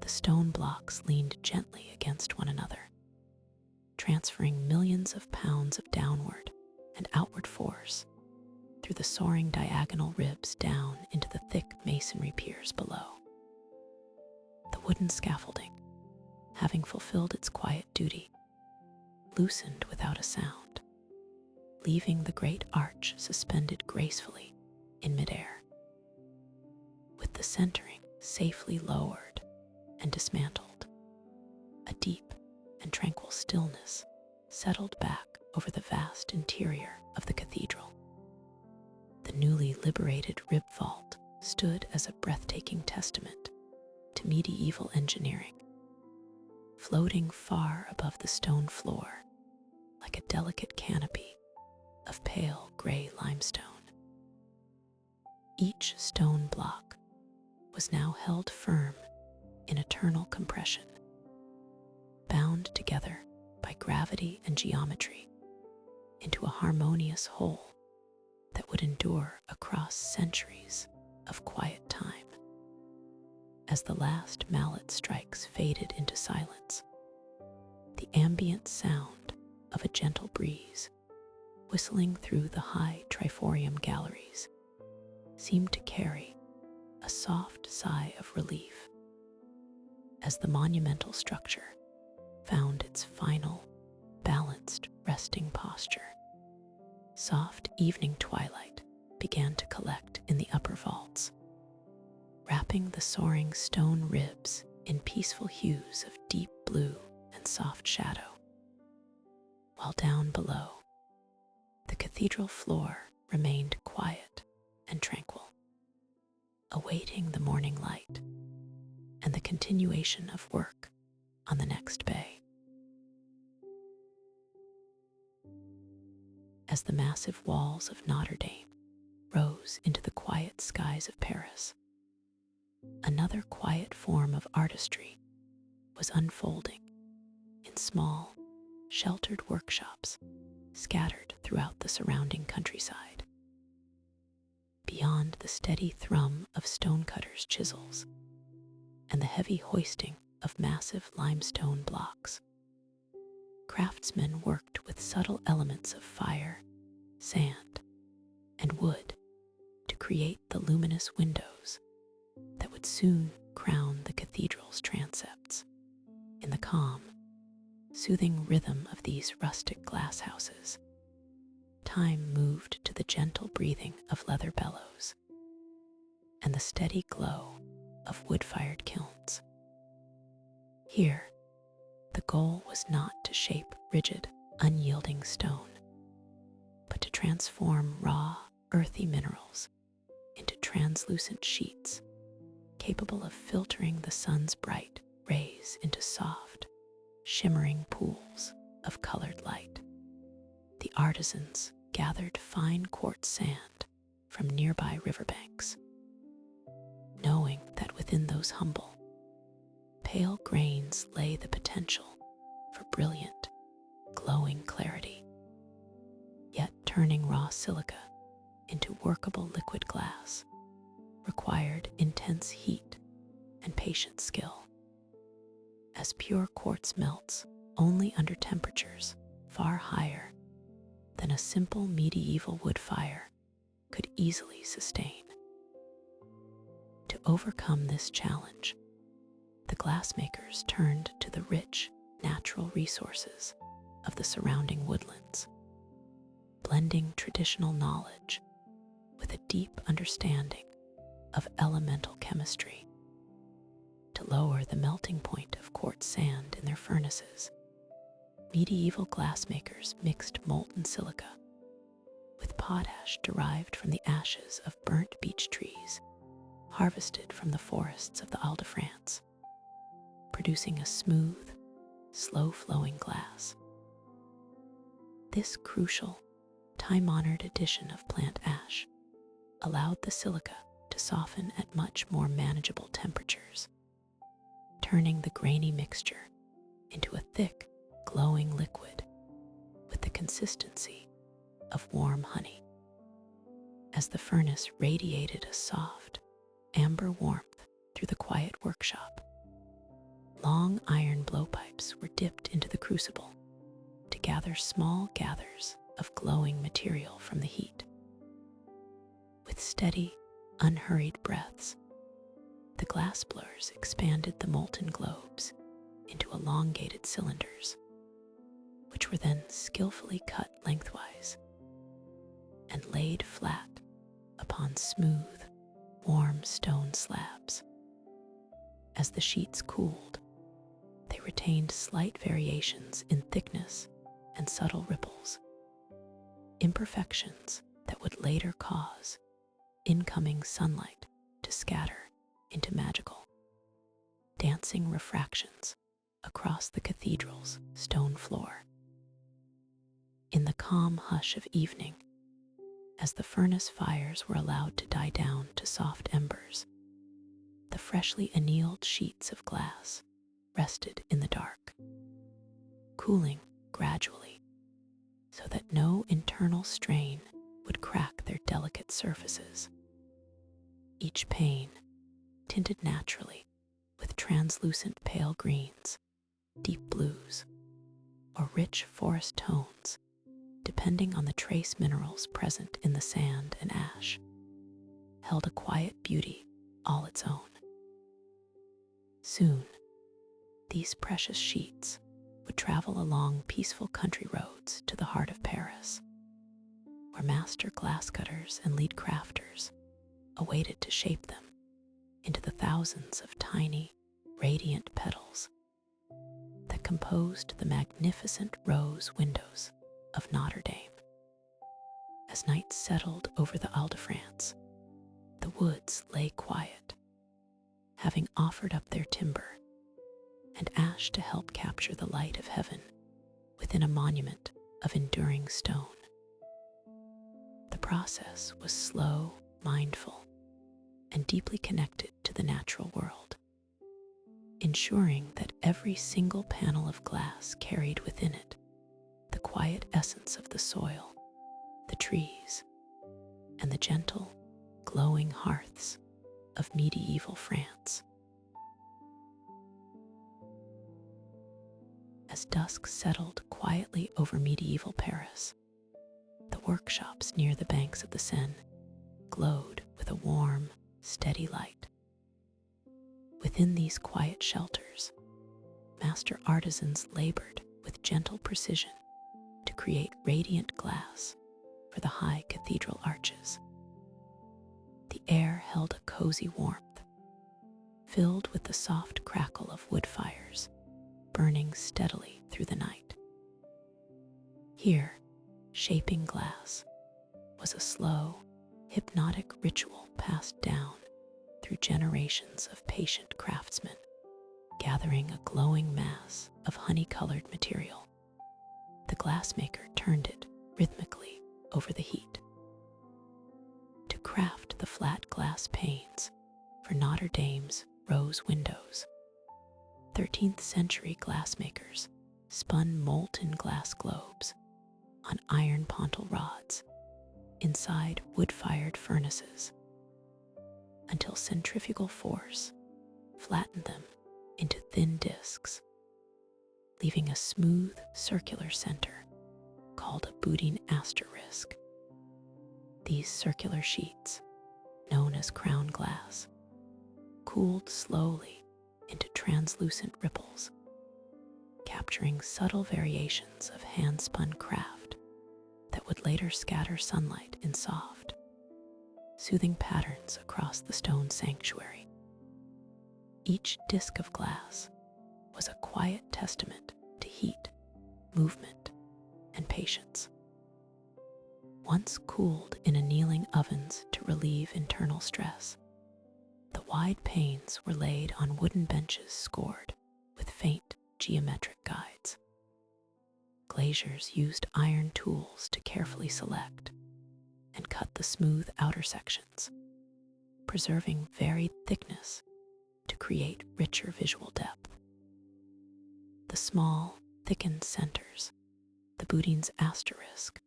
the stone blocks leaned gently against one another, transferring millions of pounds of downward and outward force through the soaring diagonal ribs down into the thick masonry piers below. The wooden scaffolding, having fulfilled its quiet duty, loosened without a sound, leaving the great arch suspended gracefully in midair. With the centering safely lowered and dismantled, a deep and tranquil stillness settled back over the vast interior of the cathedral. The newly liberated rib vault stood as a breathtaking testament to medieval engineering, floating far above the stone floor like a delicate canopy of pale gray limestone. Each stone block was now held firm in eternal compression, bound together by gravity and geometry into a harmonious whole that would endure across centuries of quiet time. As the last mallet strikes faded into silence, the ambient sound of a gentle breeze whistling through the high triforium galleries seemed to carry a soft sigh of relief as the monumental structure found its final, balanced resting posture. Soft evening twilight began to collect in the upper vaults, wrapping the soaring stone ribs in peaceful hues of deep blue and soft shadow, while down below, the cathedral floor remained quiet and tranquil, awaiting the morning light and the continuation of work on the next bay. As the massive walls of Notre-Dame rose into the quiet skies of Paris, another quiet form of artistry was unfolding in small, sheltered workshops scattered throughout the surrounding countryside. Beyond the steady thrum of stonecutters' chisels and the heavy hoisting of massive limestone blocks, craftsmen worked with subtle elements of fire, sand, and wood to create the luminous windows that would soon crown the cathedral's transepts. In the calm, soothing rhythm of these rustic glass houses, time moved to the gentle breathing of leather bellows and the steady glow of wood-fired kilns. Here, the goal was not to shape rigid, unyielding stone, but to transform raw, earthy minerals into translucent sheets capable of filtering the sun's bright rays into soft, shimmering pools of colored light. The artisans gathered fine quartz sand from nearby riverbanks, knowing that within those humble, pale grains lay the potential for brilliant, glowing clarity. Yet turning raw silica into workable liquid glass required intense heat and patient skill. As pure quartz melts only under temperatures far higher than a simple medieval wood fire could easily sustain. To overcome this challenge, the glassmakers turned to the rich, natural resources of the surrounding woodlands, blending traditional knowledge with a deep understanding of elemental chemistry. To lower the melting point of quartz sand in their furnaces, medieval glassmakers mixed molten silica with potash derived from the ashes of burnt beech trees harvested from the forests of the Ile de France, producing a smooth, slow-flowing glass. This crucial, time-honored addition of plant ash allowed the silica to soften at much more manageable temperatures, turning the grainy mixture into a thick, glowing liquid with the consistency of warm honey. As the furnace radiated a soft, amber warmth through the quiet workshop, long iron blowpipes were dipped into the crucible to gather small gathers of glowing material from the heat. With steady, unhurried breaths, the glass blowers expanded the molten globes into elongated cylinders, which were then skillfully cut lengthwise and laid flat upon smooth, warm stone slabs. As the sheets cooled, they retained slight variations in thickness and subtle ripples, imperfections that would later cause incoming sunlight to scatter into magical, dancing refractions across the cathedral's stone floor. In the calm hush of evening, as the furnace fires were allowed to die down to soft embers, the freshly annealed sheets of glass rested in the dark, cooling gradually so that no internal strain would crack their delicate surfaces. Each pane tinted naturally with translucent pale greens, deep blues, or rich forest tones, depending on the trace minerals present in the sand and ash, held a quiet beauty all its own. Soon, these precious sheets would travel along peaceful country roads to the heart of Paris, where master glass cutters and lead crafters awaited to shape them into the thousands of tiny, radiant petals that composed the magnificent rose windows of Notre-Dame. As night settled over the Ile de France, the woods lay quiet, having offered up their timber and ash to help capture the light of heaven within a monument of enduring stone. The process was slow, mindful, and deeply connected to the natural world, ensuring that every single panel of glass carried within it the quiet essence of the soil, the trees, and the gentle, glowing hearths of medieval France. As dusk settled quietly over medieval Paris, the workshops near the banks of the Seine glowed with a warm, steady light. Within these quiet shelters, master artisans labored with gentle precision to create radiant glass for the high cathedral arches. The air held a cozy warmth, filled with the soft crackle of wood fires burning steadily through the night. Here, shaping glass was a slow, hypnotic ritual passed down through generations of patient craftsmen, gathering a glowing mass of honey-colored material. The glassmaker turned it rhythmically over the heat. To craft the flat glass panes for Notre-Dame's rose windows. 13th century glassmakers spun molten glass globes on iron pontil rods inside wood-fired furnaces until centrifugal force flattened them into thin discs, leaving a smooth circular center called a budding asterisk. These circular sheets, known as crown glass, cooled slowly into translucent ripples, capturing subtle variations of hand-spun craft that would later scatter sunlight in soft, soothing patterns across the stone sanctuary. Each disc of glass was a quiet testament to heat, movement, and patience. Once cooled in annealing ovens to relieve internal stress, the wide panes were laid on wooden benches scored with faint geometric guides. Glaziers used iron tools to carefully select and cut the smooth outer sections, preserving varied thickness to create richer visual depth. The small, thickened centers, the budding's asterisk,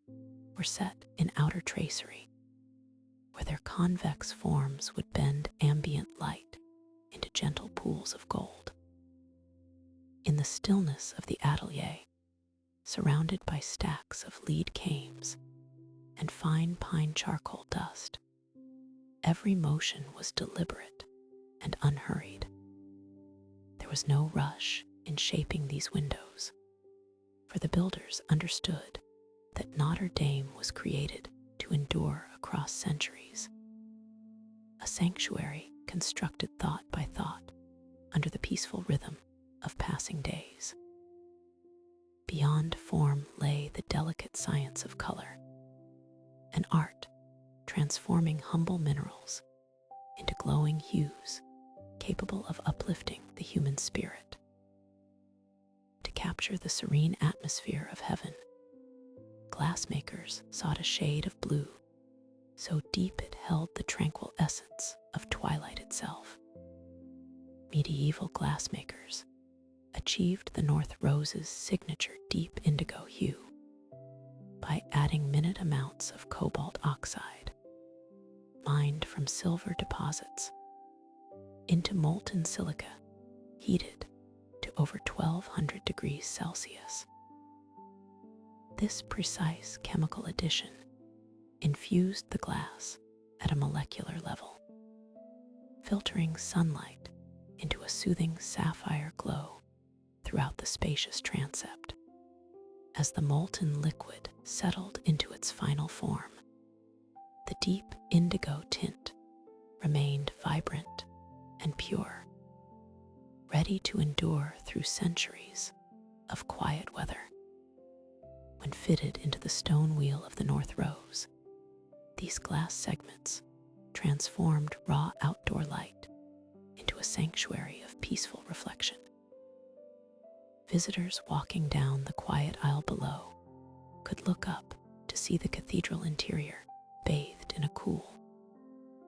were set in outer tracery, where their convex forms would bend ambient light into gentle pools of gold. In the stillness of the atelier, surrounded by stacks of lead cames and fine pine charcoal dust, every motion was deliberate and unhurried. There was no rush in shaping these windows, for the builders understood that Notre-Dame was created to endure across centuries, a sanctuary constructed thought by thought under the peaceful rhythm of passing days. Beyond form lay the delicate science of color, an art transforming humble minerals into glowing hues capable of uplifting the human spirit. To capture the serene atmosphere of heaven, glassmakers sought a shade of blue so deep it held the tranquil essence of twilight itself. Medieval glassmakers achieved the North Rose's signature deep indigo hue by adding minute amounts of cobalt oxide, mined from silver deposits, into molten silica heated to over 1200 degrees Celsius. This precise chemical addition infused the glass at a molecular level, filtering sunlight into a soothing sapphire glow throughout the spacious transept. As the molten liquid settled into its final form, the deep indigo tint remained vibrant and pure, ready to endure through centuries of quiet weather. When fitted into the stone wheel of the North Rose, these glass segments transformed raw outdoor light into a sanctuary of peaceful reflection. Visitors walking down the quiet aisle below could look up to see the cathedral interior bathed in a cool,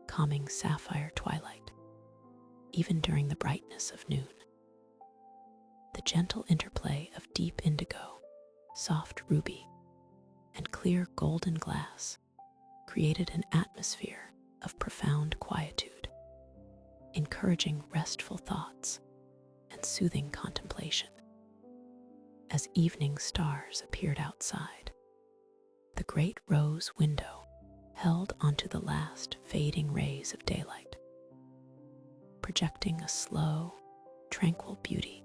calming sapphire twilight, even during the brightness of noon. The gentle interplay of deep indigo, soft ruby, and clear golden glass created an atmosphere of profound quietude, encouraging restful thoughts and soothing contemplation. As evening stars appeared outside, the great rose window held onto the last fading rays of daylight, projecting a slow, tranquil beauty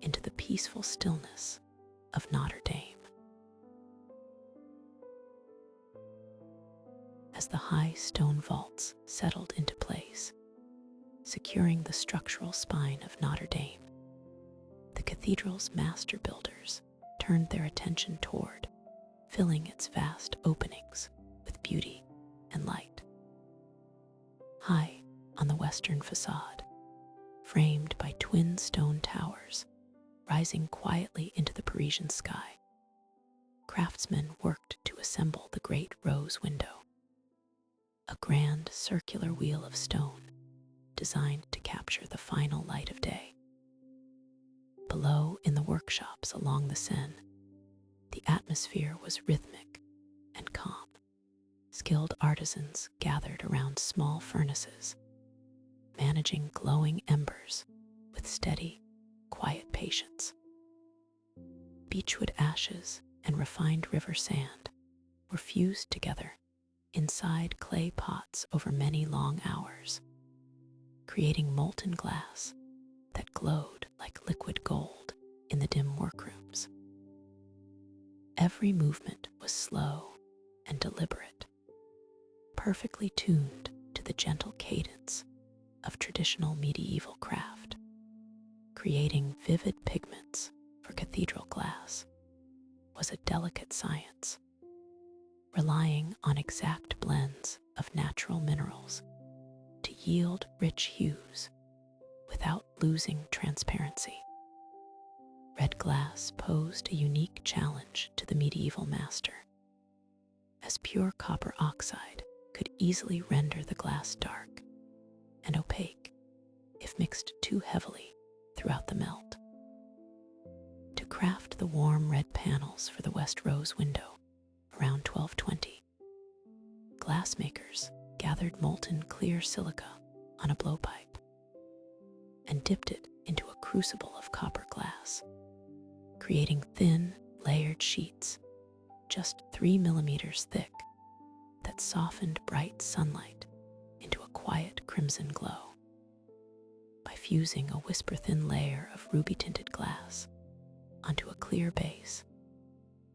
into the peaceful stillness of Notre-Dame. As the high stone vaults settled into place, securing the structural spine of Notre-Dame, the cathedral's master builders turned their attention toward filling its vast openings with beauty and light. High on the western facade, framed by twin stone towers rising quietly into the Parisian sky, craftsmen worked to assemble the great rose window, a grand circular wheel of stone designed to capture the final light of day. Below, in the workshops along the Seine, the atmosphere was rhythmic and calm. Skilled artisans gathered around small furnaces, managing glowing embers with steady, quiet patience. Beechwood ashes and refined river sand were fused together inside clay pots over many long hours, creating molten glass that glowed like liquid gold in the dim workrooms. Every movement was slow and deliberate, perfectly tuned to the gentle cadence of traditional medieval craft. Creating vivid pigments for cathedral glass was a delicate science, relying on exact blends of natural minerals to yield rich hues without losing transparency. Red glass posed a unique challenge to the medieval master, as pure copper oxide could easily render the glass dark and opaque if mixed too heavily throughout the melt. To craft the warm red panels for the West Rose window around 1220, glassmakers gathered molten clear silica on a blowpipe and dipped it into a crucible of copper glass, creating thin, layered sheets just 3 millimeters thick that softened bright sunlight into a quiet crimson glow. By fusing a whisper-thin layer of ruby-tinted glass onto a clear base,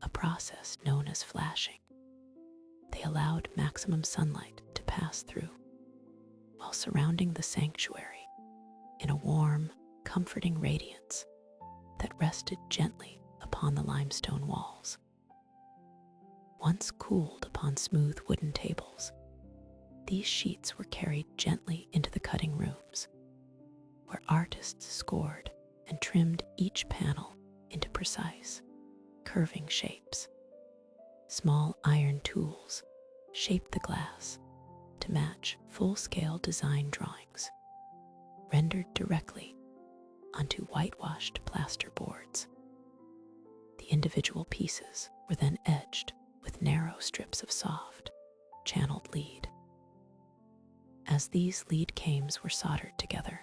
a process known as flashing, they allowed maximum sunlight to pass through, while surrounding the sanctuary in a warm, comforting radiance that rested gently upon the limestone walls. Once cooled upon smooth wooden tables, these sheets were carried gently into the cutting rooms, where artists scored and trimmed each panel into precise, curving shapes. Small iron tools shaped the glass to match full-scale design drawings, rendered directly onto whitewashed plaster boards. The individual pieces were then edged with narrow strips of soft, channeled lead. As these lead cames were soldered together,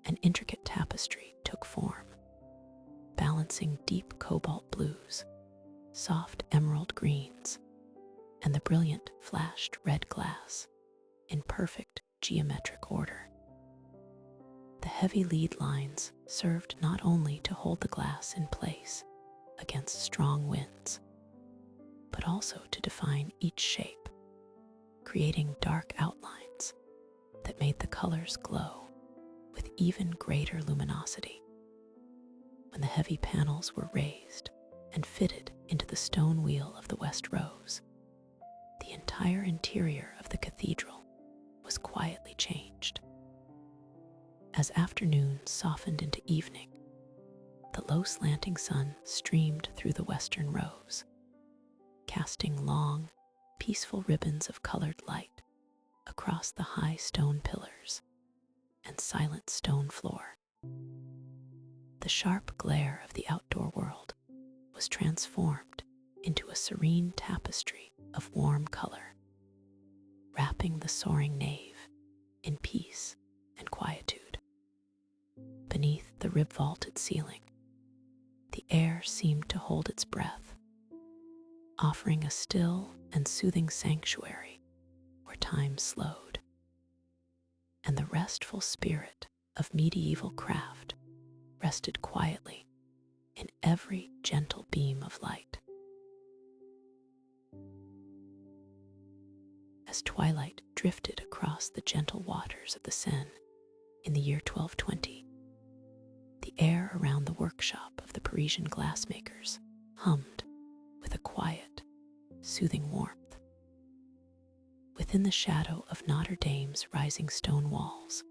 an intricate tapestry took form, balancing deep cobalt blues, soft emerald greens, and the brilliant flashed red glass in perfect geometric order. The heavy lead lines served not only to hold the glass in place against strong winds, but also to define each shape, creating dark outlines that made the colors glow with even greater luminosity. When the heavy panels were raised and fitted into the stone wheel of the West Rose, the entire interior of the cathedral was quietly changed. As afternoon softened into evening, the low slanting sun streamed through the western rose, casting long, peaceful ribbons of colored light across the high stone pillars and silent stone floor. The sharp glare of the outdoor world was transformed into a serene tapestry of warm color, wrapping the soaring nave in peace and quietude. Beneath the rib-vaulted ceiling, the air seemed to hold its breath, offering a still and soothing sanctuary where time slowed, and the restful spirit of medieval craft rested quietly in every gentle beam of light. As twilight drifted across the gentle waters of the Seine in the year 1220, the air around the workshop of the Parisian glassmakers hummed with a quiet, soothing warmth. Within the shadow of Notre-Dame's rising stone walls,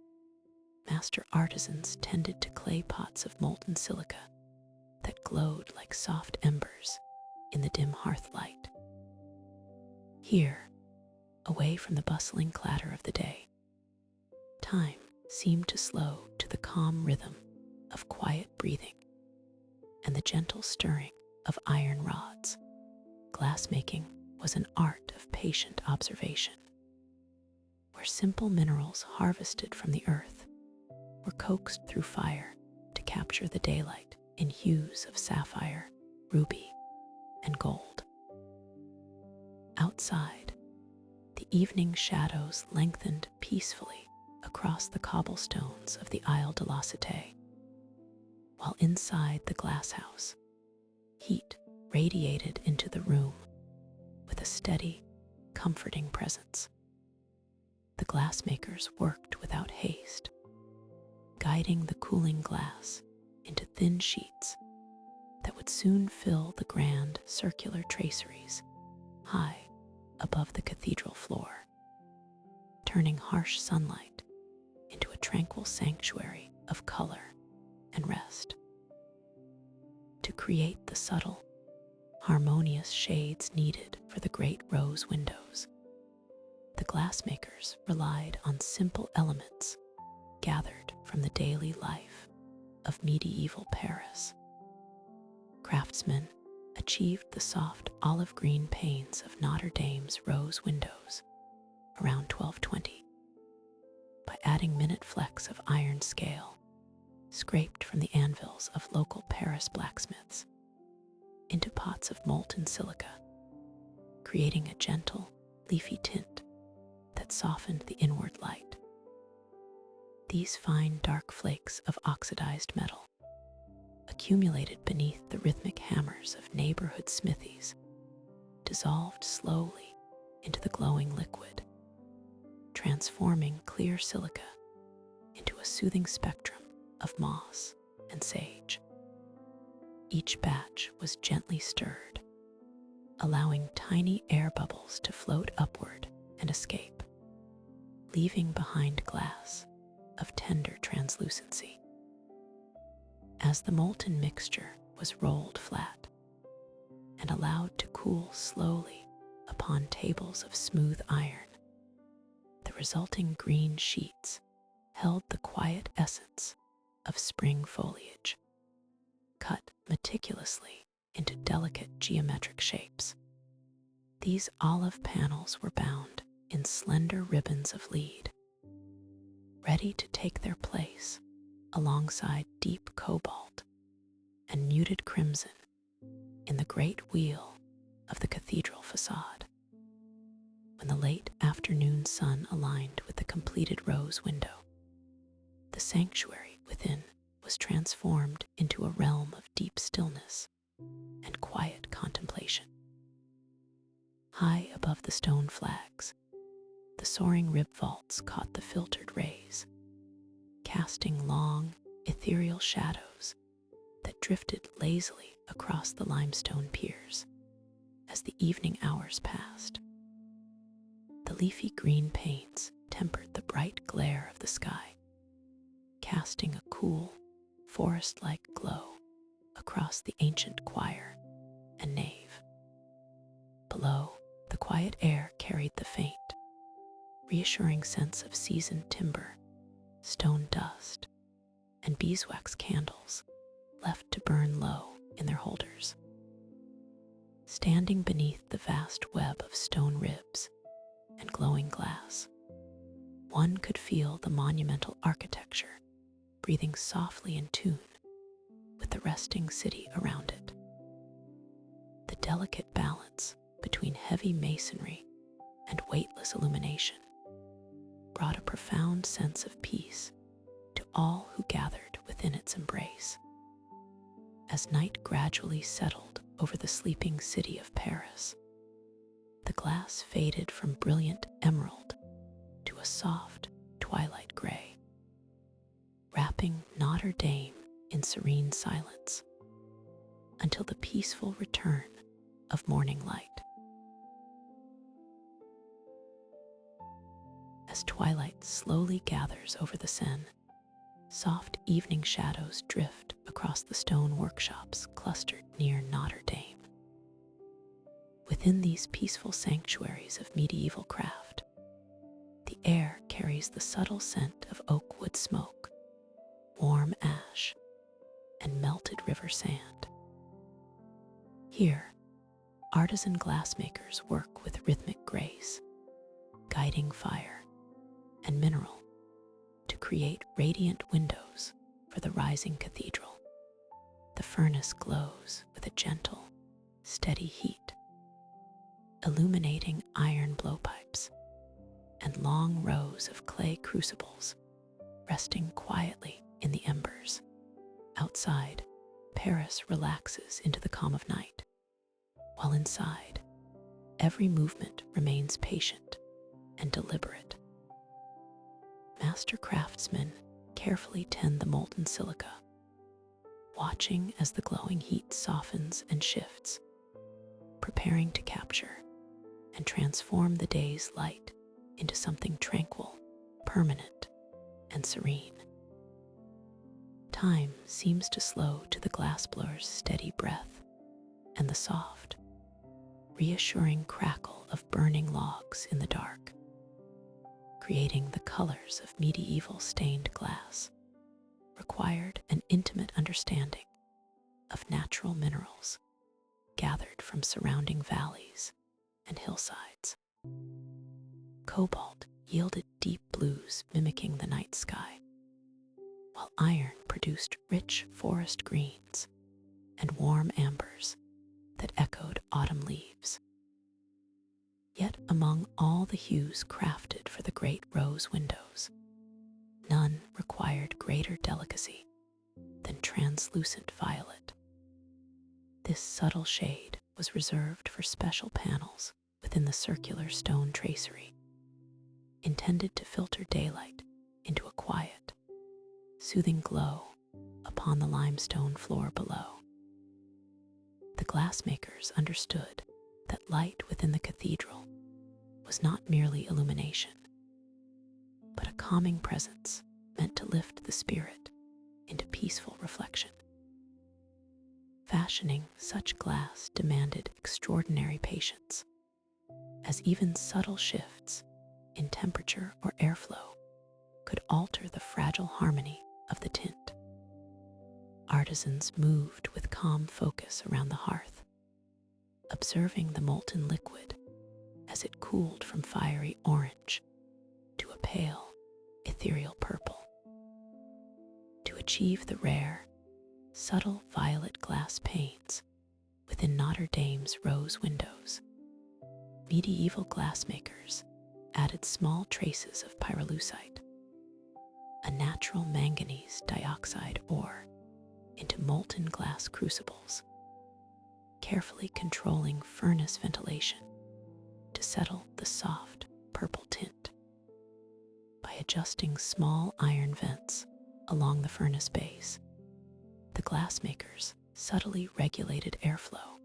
master artisans tended to clay pots of molten silica that glowed like soft embers in the dim hearth light. Here, away from the bustling clatter of the day, time seemed to slow to the calm rhythm of quiet breathing and the gentle stirring of iron rods. Glassmaking was an art of patient observation, where simple minerals harvested from the earth were coaxed through fire to capture the daylight in hues of sapphire, ruby, and gold. Outside, the evening shadows lengthened peacefully across the cobblestones of the Isle de la Cité, while inside the glasshouse, heat radiated into the room with a steady, comforting presence. The glassmakers worked without haste, guiding the cooling glass into thin sheets that would soon fill the grand circular traceries high above the cathedral floor, turning harsh sunlight into a tranquil sanctuary of color and rest. To create the subtle, harmonious shades needed for the great rose windows, the glassmakers relied on simple elements gathered from the daily life of medieval Paris. Craftsmen achieved the soft olive green panes of Notre-Dame's rose windows around 1220 by adding minute flecks of iron scale scraped from the anvils of local Paris blacksmiths into pots of molten silica, creating a gentle, leafy tint that softened the inward light. These fine, dark flakes of oxidized metal, accumulated beneath the rhythmic hammers of neighborhood smithies, dissolved slowly into the glowing liquid, transforming clear silica into a soothing spectrum of moss and sage. Each batch was gently stirred, allowing tiny air bubbles to float upward and escape, leaving behind glass of tender translucency. As the molten mixture was rolled flat and allowed to cool slowly upon tables of smooth iron, the resulting green sheets held the quiet essence of spring foliage, cut meticulously into delicate geometric shapes. These olive panels were bound in slender ribbons of lead, ready to take their place alongside deep cobalt and muted crimson in the great wheel of the cathedral facade. When the late afternoon sun aligned with the completed rose window, the sanctuary within was transformed into a realm of deep stillness and quiet contemplation. High above the stone flags, the soaring rib vaults caught the filtered rays, casting long, ethereal shadows that drifted lazily across the limestone piers as the evening hours passed. The leafy green panes tempered the bright glare of the sky, casting a cool, forest-like glow across the ancient choir and nave. Below, the quiet air carried the faint, reassuring sense of seasoned timber, stone dust, and beeswax candles left to burn low in their holders. Standing beneath the vast web of stone ribs and glowing glass, one could feel the monumental architecture breathing softly in tune with the resting city around it. The delicate balance between heavy masonry and weightless illumination brought a profound sense of peace to all who gathered within its embrace. As night gradually settled over the sleeping city of Paris, the glass faded from brilliant emerald to a soft twilight gray, wrapping Notre-Dame in serene silence until the peaceful return of morning light. As twilight slowly gathers over the Seine, soft evening shadows drift across the stone workshops clustered near Notre-Dame. Within these peaceful sanctuaries of medieval craft, the air carries carries the subtle scent of oak wood smoke, warm ash, and melted river sand. Here, artisan glassmakers work with rhythmic grace, guiding fire and mineral to create radiant windows for the rising cathedral. The furnace glows with a gentle, steady heat, illuminating iron blowpipes and long rows of clay crucibles resting quietly in the embers. Outside, Paris relaxes into the calm of night, while inside, every movement remains patient and deliberate. Master craftsmen carefully tend the molten silica, watching as the glowing heat softens and shifts, preparing to capture and transform the day's light into something tranquil, permanent, and serene. Time seems to slow to the glassblower's steady breath and the soft, reassuring crackle of burning logs in the dark, creating the colors of medieval stained glass, required an intimate understanding of natural minerals gathered from surrounding valleys and hillsides. Cobalt yielded deep blues mimicking the night sky, while iron produced rich forest greens and warm ambers that echoed autumn leaves. Yet among all the hues crafted for the great rose windows, none required greater delicacy than translucent violet. This subtle shade was reserved for special panels within the circular stone tracery, intended to filter daylight into a quiet, soothing glow upon the limestone floor below. The glassmakers understood that light within the cathedral was not merely illumination, but a calming presence meant to lift the spirit into peaceful reflection. Fashioning such glass demanded extraordinary patience, as even subtle shifts in temperature or airflow could alter the fragile harmony of the tint. Artisans moved with calm focus around the hearth, observing the molten liquid as it cooled from fiery orange to a pale, ethereal purple. To achieve the rare, subtle violet glass panes within Notre-Dame's rose windows, medieval glassmakers added small traces of pyrolusite, a natural manganese dioxide ore, into molten glass crucibles, carefully controlling furnace ventilation to settle the soft purple tint. By adjusting small iron vents along the furnace base, the glassmakers subtly regulated airflow,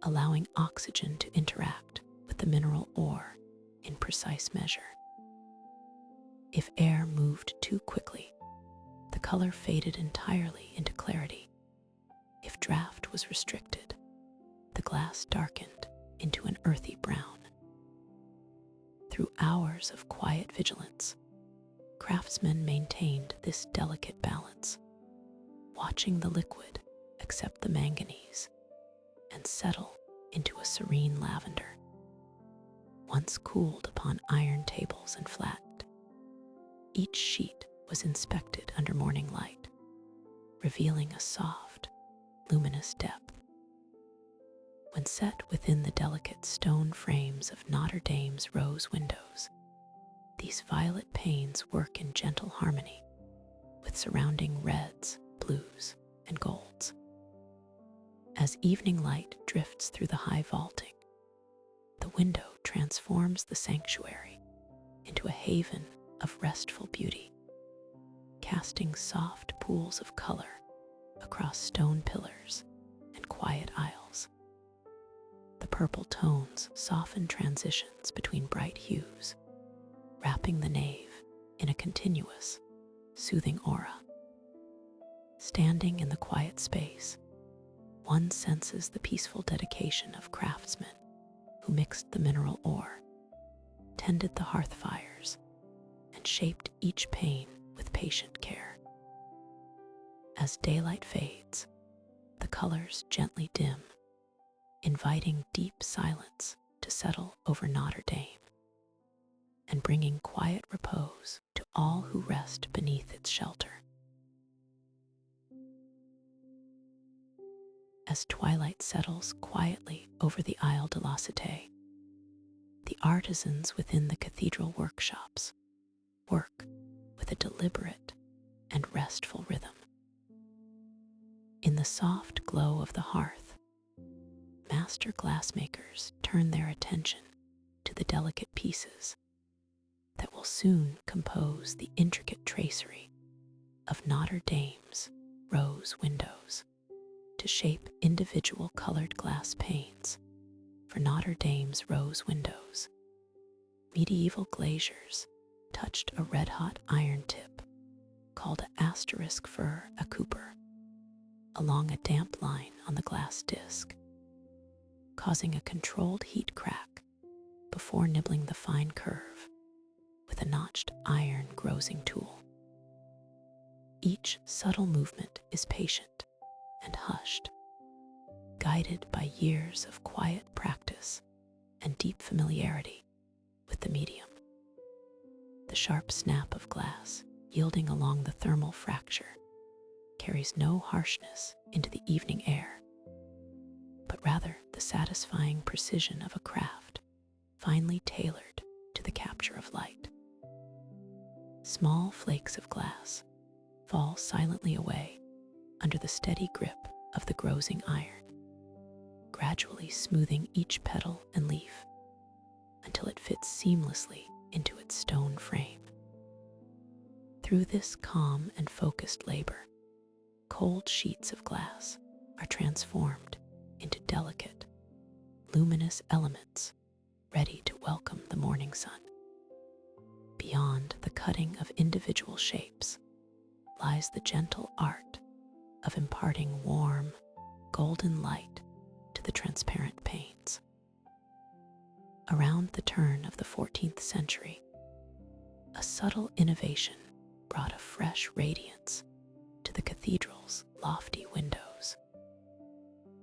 allowing oxygen to interact with the mineral ore in precise measure. If air moved too quickly, the color faded entirely into clarity. If draft was restricted, the glass darkened into an earthy brown. Through hours of quiet vigilance, craftsmen maintained this delicate balance, watching the liquid accept the manganese and settle into a serene lavender. Once cooled upon iron tables and flattened, each sheet was inspected under morning light, revealing a soft, luminous depth. When set within the delicate stone frames of Notre-Dame's rose windows, these violet panes work in gentle harmony with surrounding reds, blues, and golds. As evening light drifts through the high vaulting, the window transforms the sanctuary into a haven of restful beauty, casting soft pools of color across stone pillars and quiet aisles. The purple tones soften transitions between bright hues, wrapping the nave in a continuous, soothing aura. Standing in the quiet space, one senses the peaceful dedication of craftsmen who mixed the mineral ore, tended the hearth fires, and shaped each pane with patient care. As daylight fades, the colors gently dim, inviting deep silence to settle over Notre-Dame and bringing quiet repose to all who rest beneath its shelter. As twilight settles quietly over the Isle de la Cité, the artisans within the cathedral workshops work with a deliberate and restful rhythm. In the soft glow of the hearth, master glassmakers turn their attention to the delicate pieces that will soon compose the intricate tracery of Notre-Dame's rose windows to shape individual colored glass panes for Notre-Dame's rose windows. Medieval glaziers touched a red-hot iron tip called asterisk for a cooper along a damp line on the glass disc, causing a controlled heat crack before nibbling the fine curve with a notched iron grozing tool. Each subtle movement is patient and hushed, guided by years of quiet practice and deep familiarity with the medium. The sharp snap of glass yielding along the thermal fracture carries no harshness into the evening air, but rather the satisfying precision of a craft finely tailored to the capture of light. Small flakes of glass fall silently away under the steady grip of the grozing iron, gradually smoothing each petal and leaf until it fits seamlessly into its stone frame. Through this calm and focused labor, cold sheets of glass are transformed into delicate, luminous elements ready to welcome the morning sun. Beyond the cutting of individual shapes lies the gentle art of imparting warm, golden light to the transparent panes. Around the turn of the 14th century, a subtle innovation brought a fresh radiance to the cathedral's lofty windows,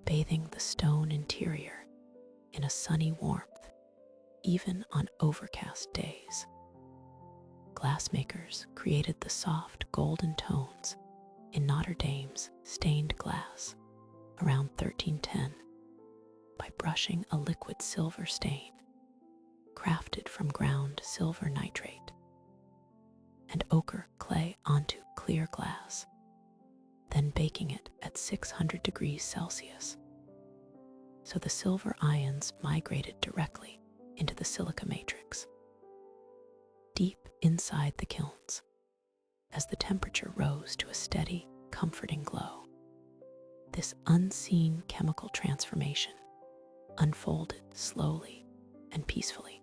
bathing the stone interior in a sunny warmth, even on overcast days. Glassmakers created the soft golden tones in Notre-Dame's stained glass around 1310 by brushing a liquid silver stain crafted from ground silver nitrate and ochre clay onto clear glass, then baking it at 600 degrees Celsius, so the silver ions migrated directly into the silica matrix. Deep inside the kilns, as the temperature rose to a steady, comforting glow, this unseen chemical transformation unfolded slowly and peacefully.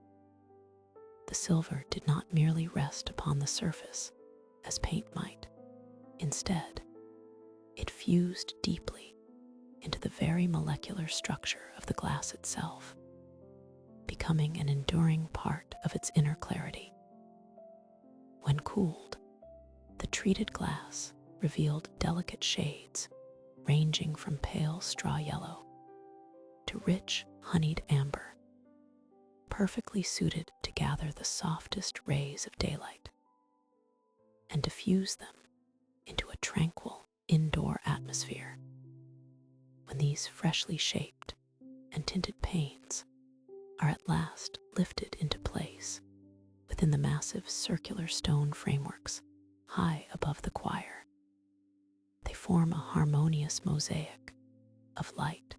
The silver did not merely rest upon the surface as paint might. Instead, it fused deeply into the very molecular structure of the glass itself, becoming an enduring part of its inner clarity. When cooled, the treated glass revealed delicate shades ranging from pale straw yellow to rich honeyed amber, perfectly suited to gather the softest rays of daylight and diffuse them into a tranquil indoor atmosphere. When these freshly shaped and tinted panes are at last lifted into place within the massive circular stone frameworks high above the choir, they form a harmonious mosaic of light,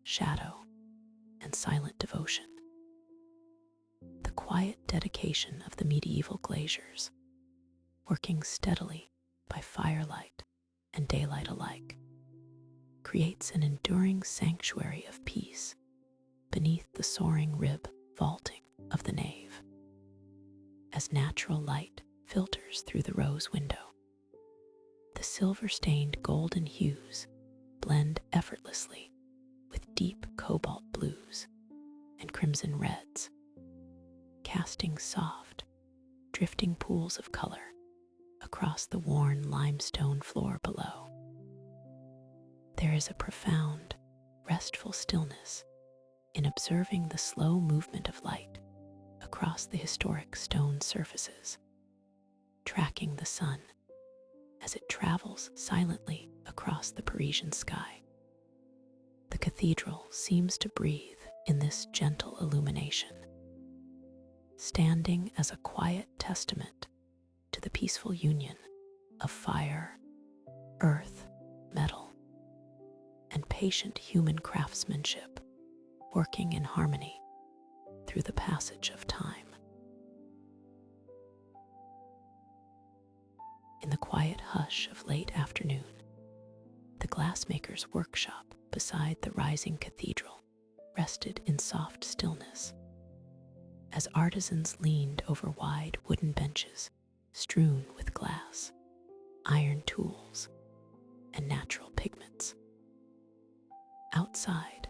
shadow, and silent devotion. The quiet dedication of the medieval glaziers, working steadily by firelight and daylight alike, creates an enduring sanctuary of peace beneath the soaring rib vaulting of the nave. As natural light filters through the rose window, the silver-stained golden hues blend effortlessly with deep cobalt blues and crimson reds, casting soft, drifting pools of color across the worn limestone floor below. There is a profound, restful stillness in observing the slow movement of light across the historic stone surfaces, tracking the sun as it travels silently across the Parisian sky. The cathedral seems to breathe in this gentle illumination, standing as a quiet testament to the peaceful union of fire, earth, metal, and patient human craftsmanship working in harmony through the passage of time. In the quiet hush of late afternoon, the glassmaker's workshop beside the rising cathedral rested in soft stillness, as artisans leaned over wide wooden benches strewn with glass, iron tools, and natural pigments. Outside,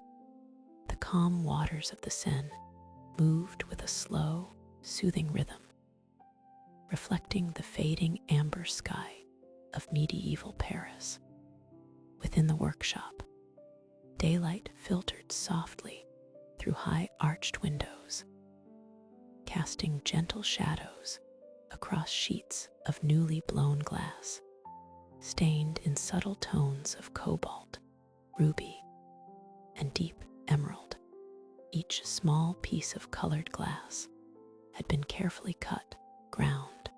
the calm waters of the Seine moved with a slow, soothing rhythm, reflecting the fading amber sky of medieval Paris. Within the workshop, daylight filtered softly through high arched windows, casting gentle shadows across sheets of newly blown glass, stained in subtle tones of cobalt, ruby, and deep emerald. Each small piece of colored glass had been carefully cut, ground,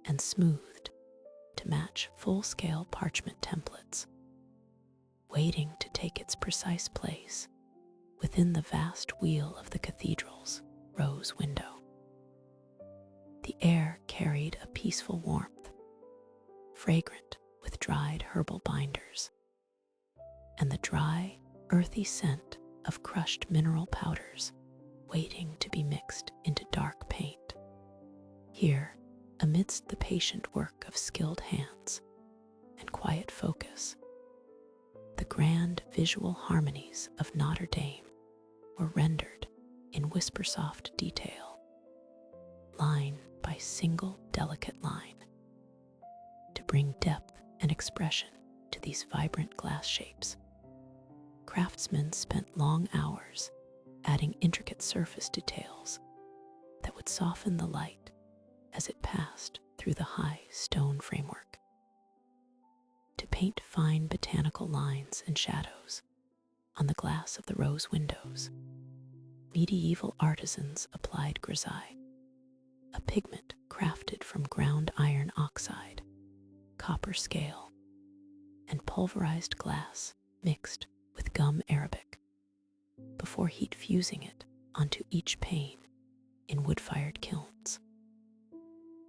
and smoothed to match full-scale parchment templates, waiting to take its precise place within the vast wheel of the cathedral's rose window. The air carried a peaceful warmth, fragrant with dried herbal binders, and the dry, earthy scent of crushed mineral powders waiting to be mixed into dark paint. Here, amidst the patient work of skilled hands and quiet focus, the grand visual harmonies of Notre-Dame were rendered in whisper-soft detail, line by single delicate line, to bring depth and expression to these vibrant glass shapes. Craftsmen spent long hours adding intricate surface details that would soften the light as it passed through the high stone framework. To paint fine botanical lines and shadows on the glass of the rose windows, medieval artisans applied grisaille, a pigment crafted from ground iron oxide, copper scale, and pulverized glass mixed with gum arabic, before heat fusing it onto each pane in wood-fired kilns.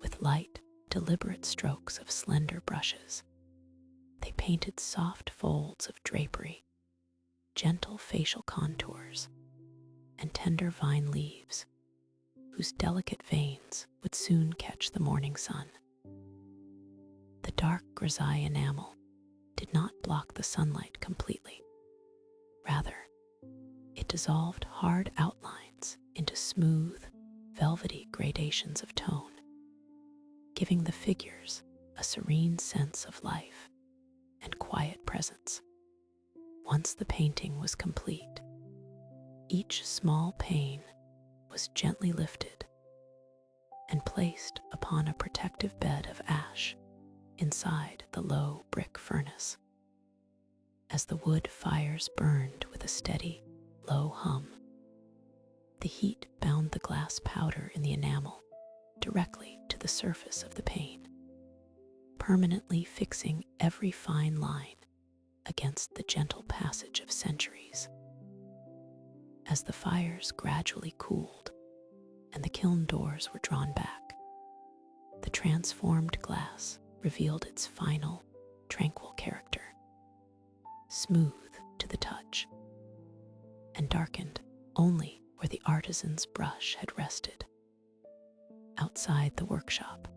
With light, deliberate strokes of slender brushes, they painted soft folds of drapery, gentle facial contours, and tender vine leaves, whose delicate veins would soon catch the morning sun. The dark grisaille enamel did not block the sunlight completely. Rather, it dissolved hard outlines into smooth, velvety gradations of tone, giving the figures a serene sense of life and quiet presence. Once the painting was complete, each small pane was gently lifted and placed upon a protective bed of ash inside the low brick furnace. As the wood fires burned with a steady, low hum, the heat bound the glass powder in the enamel directly to the surface of the pane, permanently fixing every fine line against the gentle passage of centuries. As the fires gradually cooled and the kiln doors were drawn back, the transformed glass revealed its final, tranquil character, smooth to the touch, and darkened only where the artisan's brush had rested. Outside the workshop,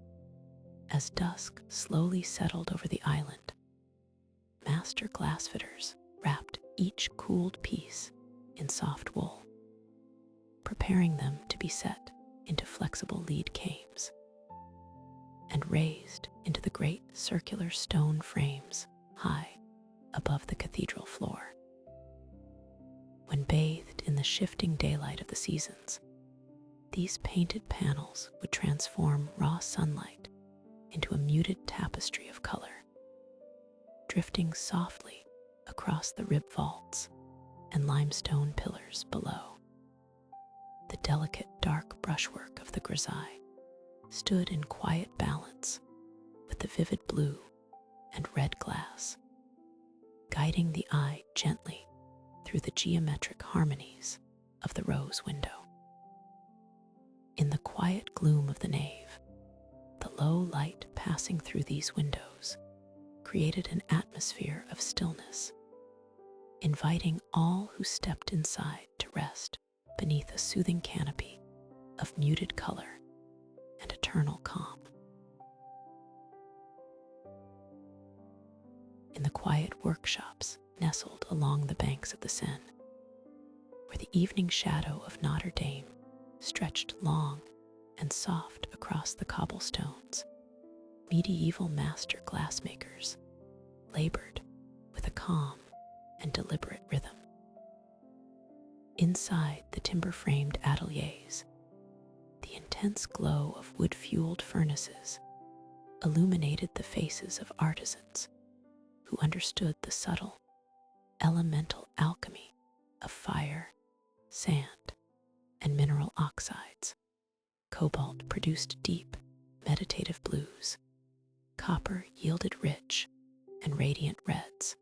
as dusk slowly settled over the island, master glassfitters wrapped each cooled piece in soft wool, preparing them to be set into flexible lead cames. and raised into the great circular stone frames high above the cathedral floor. When bathed in the shifting daylight of the seasons, these painted panels would transform raw sunlight into a muted tapestry of color, drifting softly across the rib vaults and limestone pillars below. The delicate dark brushwork of the grisaille stood in quiet balance with the vivid blue and red glass, guiding the eye gently through the geometric harmonies of the rose window. In the quiet gloom of the nave, the low light passing through these windows created an atmosphere of stillness, inviting all who stepped inside to rest beneath a soothing canopy of muted color and eternal calm. In the quiet workshops nestled along the banks of the Seine, where the evening shadow of Notre-Dame stretched long and soft across the cobblestones, medieval master glassmakers labored with a calm and deliberate rhythm. Inside the timber-framed ateliers, the intense glow of wood-fueled furnaces illuminated the faces of artisans who understood the subtle, elemental alchemy of fire, sand, and mineral oxides. Cobalt produced deep, meditative blues. Copper yielded rich and radiant reds,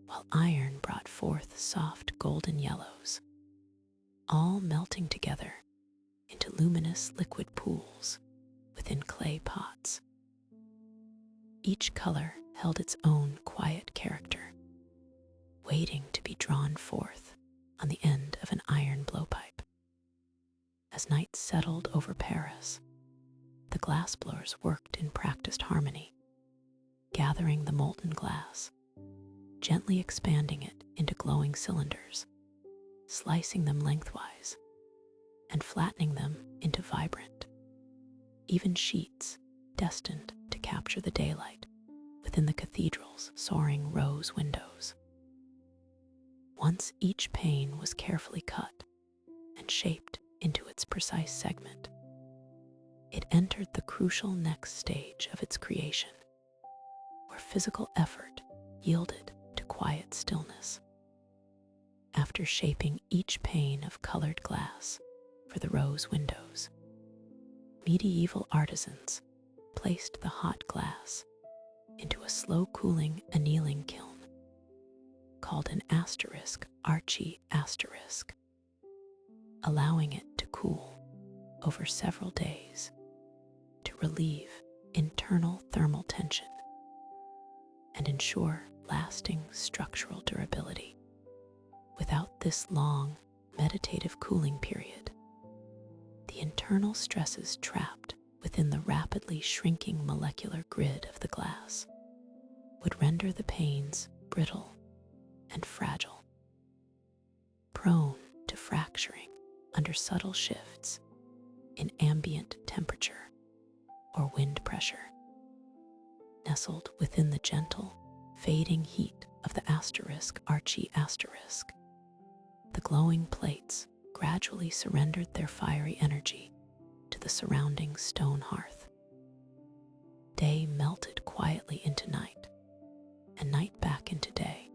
while iron brought forth soft golden yellows, all melting together into luminous liquid pools within clay pots. Each color held its own quiet character, waiting to be drawn forth on the end of an iron blowpipe. As night settled over Paris, the glassblowers worked in practiced harmony, gathering the molten glass, gently expanding it into glowing cylinders, slicing them lengthwise, and flattening them into vibrant, even sheets destined to capture the daylight within the cathedral's soaring rose windows. Once each pane was carefully cut and shaped into its precise segment, it entered the crucial next stage of its creation, where physical effort yielded to quiet stillness. After shaping each pane of colored glass for the rose windows, medieval artisans placed the hot glass into a slow-cooling annealing kiln called an archi-asterisk, allowing it to cool over several days to relieve internal thermal tension and ensure lasting structural durability. Without this long, meditative cooling period, the internal stresses trapped within the rapidly shrinking molecular grid of the glass would render the panes brittle and fragile, prone to fracturing under subtle shifts in ambient temperature or wind pressure. Nestled within the gentle, fading heat of the archi-asterisk, the glowing plates gradually surrendered their fiery energy to the surrounding stone hearth. Day melted quietly into night, and night back into day,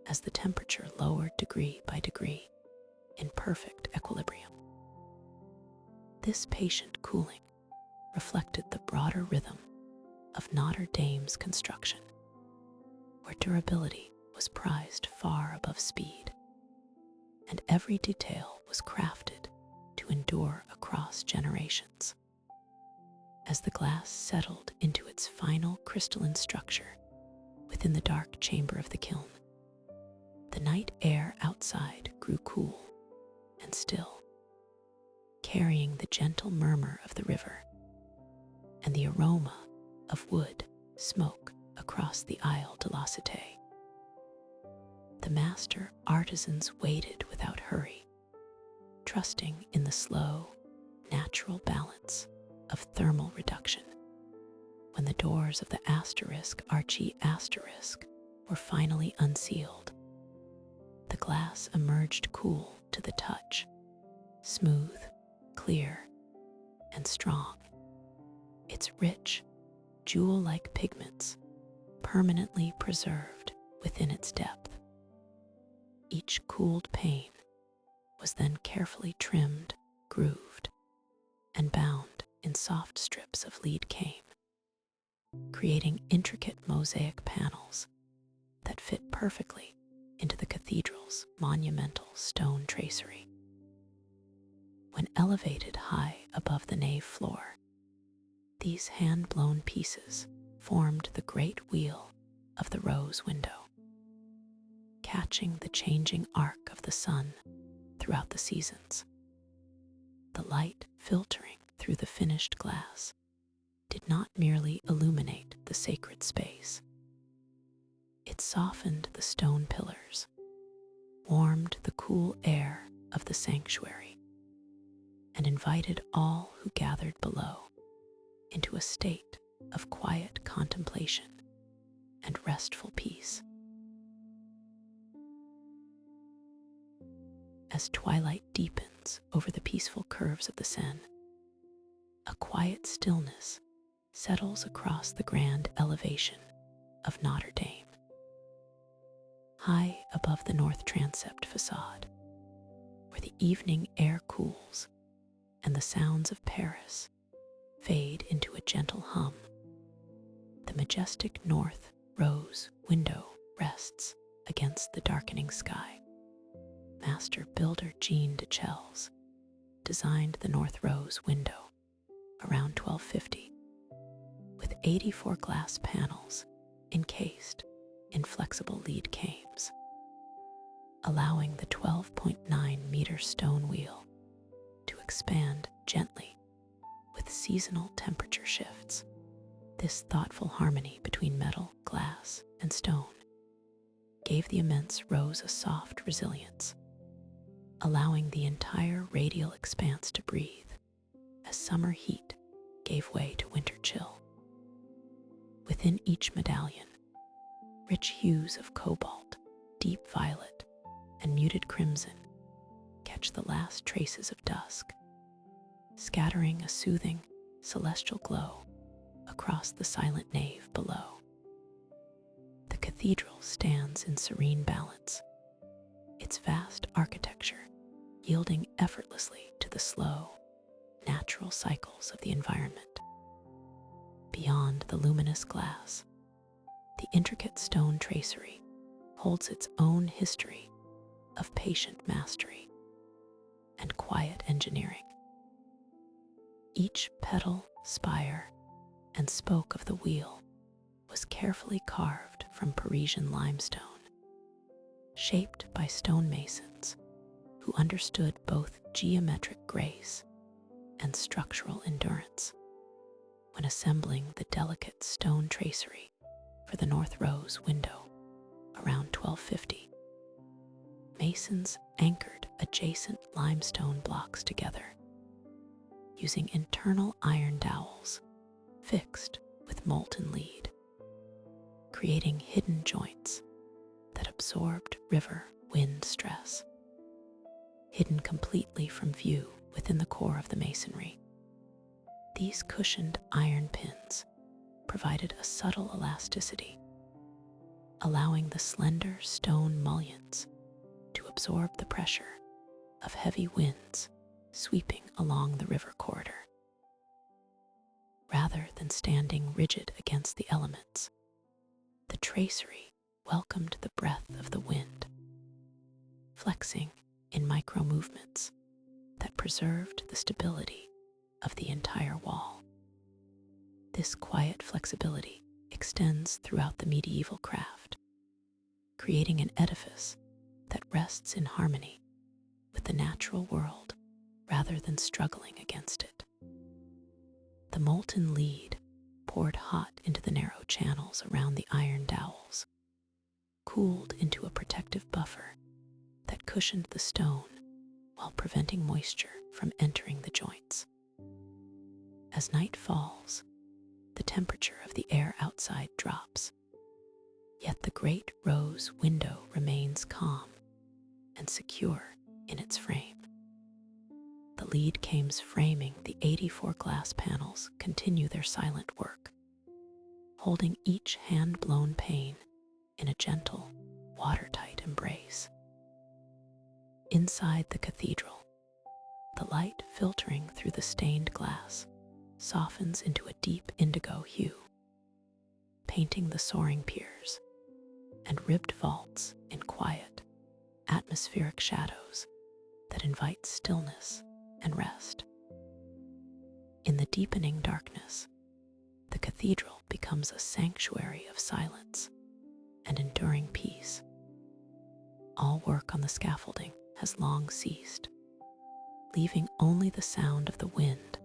as the temperature lowered degree by degree in perfect equilibrium. This patient cooling reflected the broader rhythm of Notre-Dame's construction, where durability was prized far above speed, and every detail was crafted to endure across generations. As the glass settled into its final crystalline structure within the dark chamber of the kiln, the night air outside grew cool and still, carrying the gentle murmur of the river and the aroma of wood smoke across the Isle de la Cité. The master artisans waited without hurry, trusting in the slow, natural balance of thermal reduction. When the doors of the Archie asterisk were finally unsealed, the glass emerged cool to the touch, smooth, clear, and strong. Its rich, jewel-like pigments permanently preserved within its depth. Each cooled pane was then carefully trimmed, grooved, and bound in soft strips of lead cane, creating intricate mosaic panels that fit perfectly into the cathedral's monumental stone tracery. When elevated high above the nave floor, these hand-blown pieces formed the great wheel of the rose window, catching the changing arc of the sun throughout the seasons. The light filtering through the finished glass did not merely illuminate the sacred space. It softened the stone pillars, warmed the cool air of the sanctuary, and invited all who gathered below into a state of quiet contemplation and restful peace. As twilight deepens over the peaceful curves of the Seine, a quiet stillness settles across the grand elevation of Notre-Dame. High above the north transept facade, where the evening air cools and the sounds of Paris fade into a gentle hum, the majestic north rose window rests against the darkening sky. Master builder Jean de Chelles designed the north rose window around 1250, with 84 glass panels encased in flexible lead cames, allowing the 12.9-meter stone wheel to expand gently with seasonal temperature shifts. This thoughtful harmony between metal, glass, and stone gave the immense rose a soft resilience, allowing the entire radial expanse to breathe as summer heat gave way to winter chill. Within each medallion, rich hues of cobalt, deep violet, and muted crimson catch the last traces of dusk, scattering a soothing, celestial glow across the silent nave below. The cathedral stands in serene balance, its vast architecture yielding effortlessly to the slow, natural cycles of the environment. Beyond the luminous glass, the intricate stone tracery holds its own history of patient mastery and quiet engineering. Each petal, spire, and spoke of the wheel was carefully carved from Parisian limestone, shaped by stonemasons who understood both geometric grace and structural endurance. When assembling the delicate stone tracery for the north rose window around 1250, masons anchored adjacent limestone blocks together using internal iron dowels fixed with molten lead, creating hidden joints that absorbed river wind stress. Hidden completely from view within the core of the masonry, these cushioned iron pins provided a subtle elasticity, allowing the slender stone mullions to absorb the pressure of heavy winds sweeping along the river corridor. Rather than standing rigid against the elements, the tracery welcomed the breath of the wind, flexing in micro movements that preserved the stability of the entire wall. This quiet flexibility extends throughout the medieval craft, creating an edifice that rests in harmony with the natural world rather than struggling against it. The molten lead poured hot into the narrow channels around the iron dowels, cooled into a protective buffer that cushioned the stone while preventing moisture from entering the joints. As night falls, the temperature of the air outside drops, yet the great rose window remains calm and secure in its frame. The lead cames framing the 84 glass panels continue their silent work, holding each hand-blown pane in a gentle, watertight embrace. Inside the cathedral, the light filtering through the stained glass softens into a deep indigo hue, painting the soaring piers and ribbed vaults in quiet, atmospheric shadows that invite stillness and rest. In the deepening darkness, the cathedral becomes a sanctuary of silence and enduring peace. All work on the scaffolding has long ceased, leaving only the sound of the wind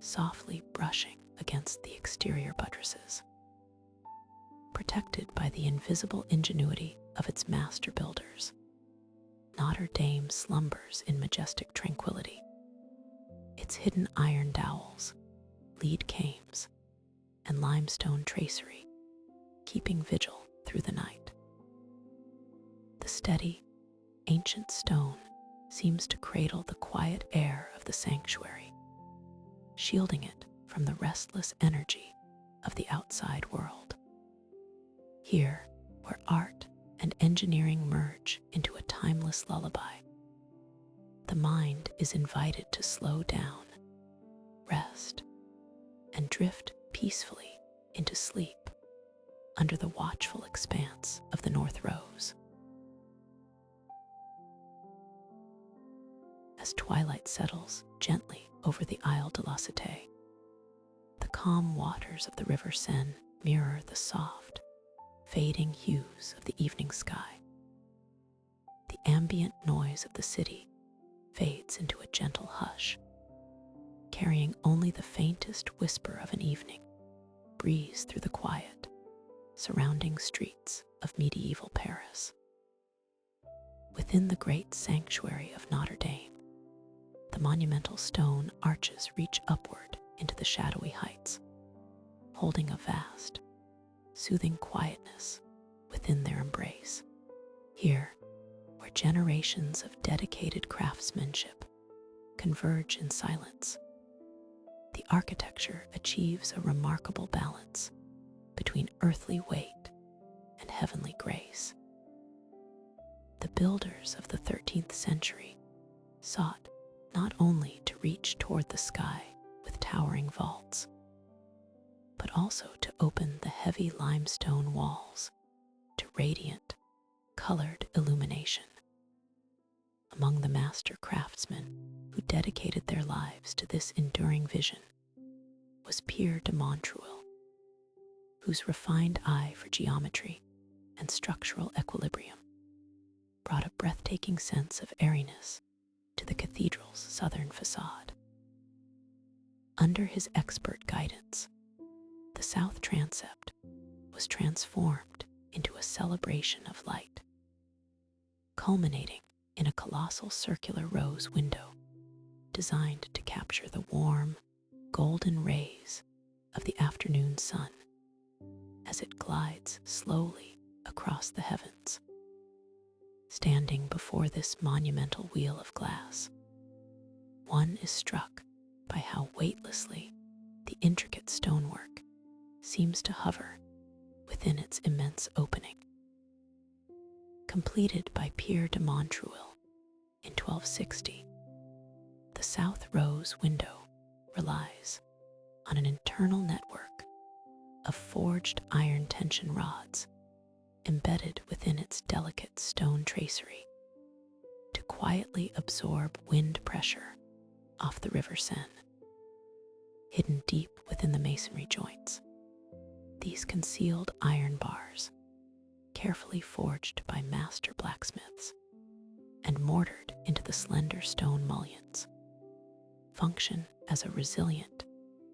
softly brushing against the exterior buttresses. Protected by the invisible ingenuity of its master builders, Notre-Dame slumbers in majestic tranquility, its hidden iron dowels, lead cames, and limestone tracery keeping vigil through the night. The steady, ancient stone seems to cradle the quiet air of the sanctuary, shielding it from the restless energy of the outside world. Here, where art and engineering merge into a timeless lullaby, the mind is invited to slow down, rest, and drift peacefully into sleep under the watchful expanse of the North Rose. As twilight settles gently over the Isle de la Cité, the calm waters of the River Seine mirror the soft, fading hues of the evening sky. The ambient noise of the city fades into a gentle hush, carrying only the faintest whisper of an evening breeze through the quiet, surrounding streets of medieval Paris. Within the great sanctuary of Notre-Dame, the monumental stone arches reach upward into the shadowy heights, holding a vast, soothing quietness within their embrace. Here, where generations of dedicated craftsmanship converge in silence, the architecture achieves a remarkable balance between earthly weight and heavenly grace. The builders of the 13th century sought not only to reach toward the sky with towering vaults, but also to open the heavy limestone walls to radiant, colored illumination. Among the master craftsmen who dedicated their lives to this enduring vision was Pierre de Montreuil, whose refined eye for geometry and structural equilibrium brought a breathtaking sense of airiness to the cathedral's southern facade. Under his expert guidance, the south transept was transformed into a celebration of light, culminating in a colossal circular rose window designed to capture the warm, golden rays of the afternoon sun as it glides slowly across the heavens. Standing before this monumental wheel of glass, one is struck by how weightlessly the intricate stonework seems to hover within its immense opening. Completed by Pierre de Montreuil in 1260, the south rose window relies on an internal network of forged iron tension rods embedded within its delicate stone tracery to quietly absorb wind pressure off the River Seine. Hidden deep within the masonry joints, these concealed iron bars, carefully forged by master blacksmiths and mortared into the slender stone mullions, function as a resilient,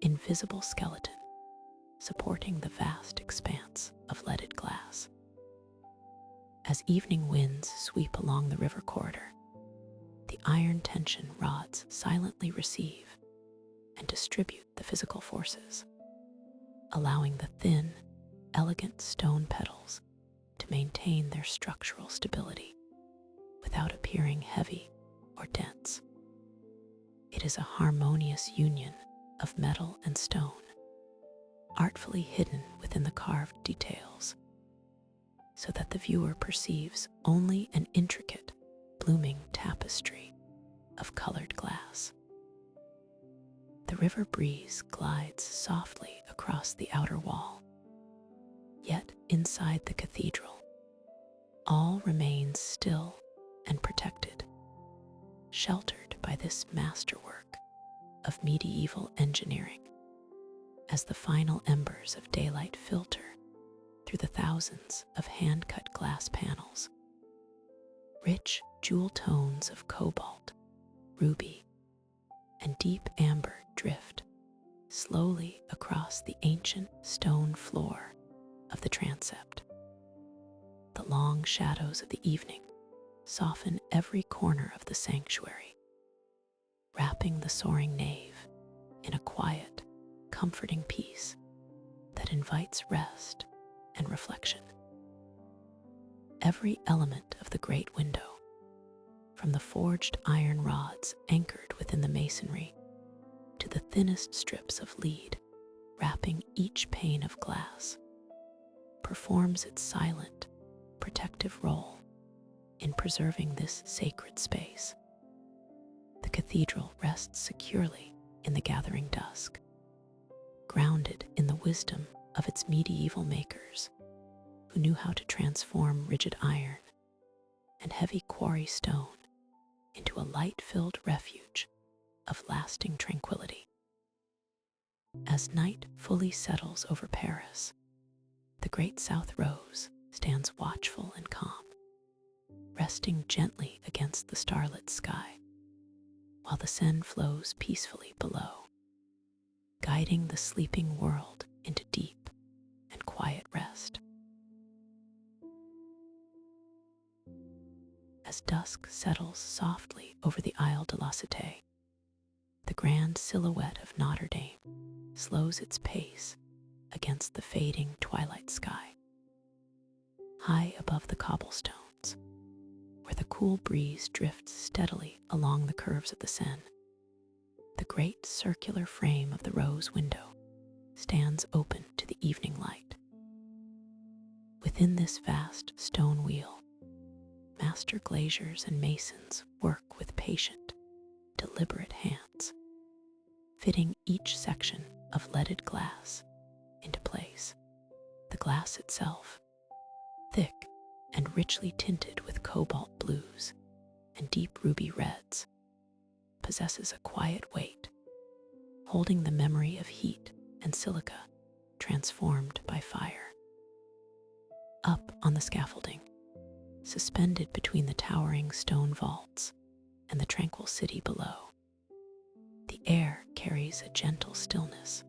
invisible skeleton supporting the vast expanse of leaded glass. As evening winds sweep along the river corridor, the iron tension rods silently receive and distribute the physical forces, allowing the thin, elegant stone petals to maintain their structural stability without appearing heavy or dense. It is a harmonious union of metal and stone, artfully hidden within the carved details, so that the viewer perceives only an intricate, blooming tapestry of colored glass. The river breeze glides softly across the outer wall, yet inside the cathedral, all remains still and protected, sheltered by this masterwork of medieval engineering, as the final embers of daylight filter through the thousands of hand-cut glass panels. Rich jewel tones of cobalt, ruby, and deep amber drift slowly across the ancient stone floor of the transept. The long shadows of the evening soften every corner of the sanctuary, wrapping the soaring nave in a quiet, comforting peace that invites rest and reflection. Every element of the great window, from the forged iron rods anchored within the masonry to the thinnest strips of lead wrapping each pane of glass, performs its silent, protective role in preserving this sacred space. The cathedral rests securely in the gathering dusk, grounded in the wisdom of its medieval makers, who knew how to transform rigid iron and heavy quarry stone into a light-filled refuge of lasting tranquility. As night fully settles over Paris, the Great South Rose stands watchful and calm, resting gently against the starlit sky, while the Seine flows peacefully below, guiding the sleeping world into deep and quiet rest. As dusk settles softly over the Isle de la Cité, the grand silhouette of Notre-Dame slows its pace against the fading twilight sky. High above the cobblestones, where the cool breeze drifts steadily along the curves of the Seine, the great circular frame of the rose window stands open to the evening light. Within this vast stone wheel, master glaziers and masons work with patient, deliberate hands, fitting each section of leaded glass into place. The glass itself, thick and richly tinted with cobalt blues and deep ruby reds, possesses a quiet weight, holding the memory of heat and silica transformed by fire. Up on the scaffolding, suspended between the towering stone vaults and the tranquil city below, the air carries a gentle stillness,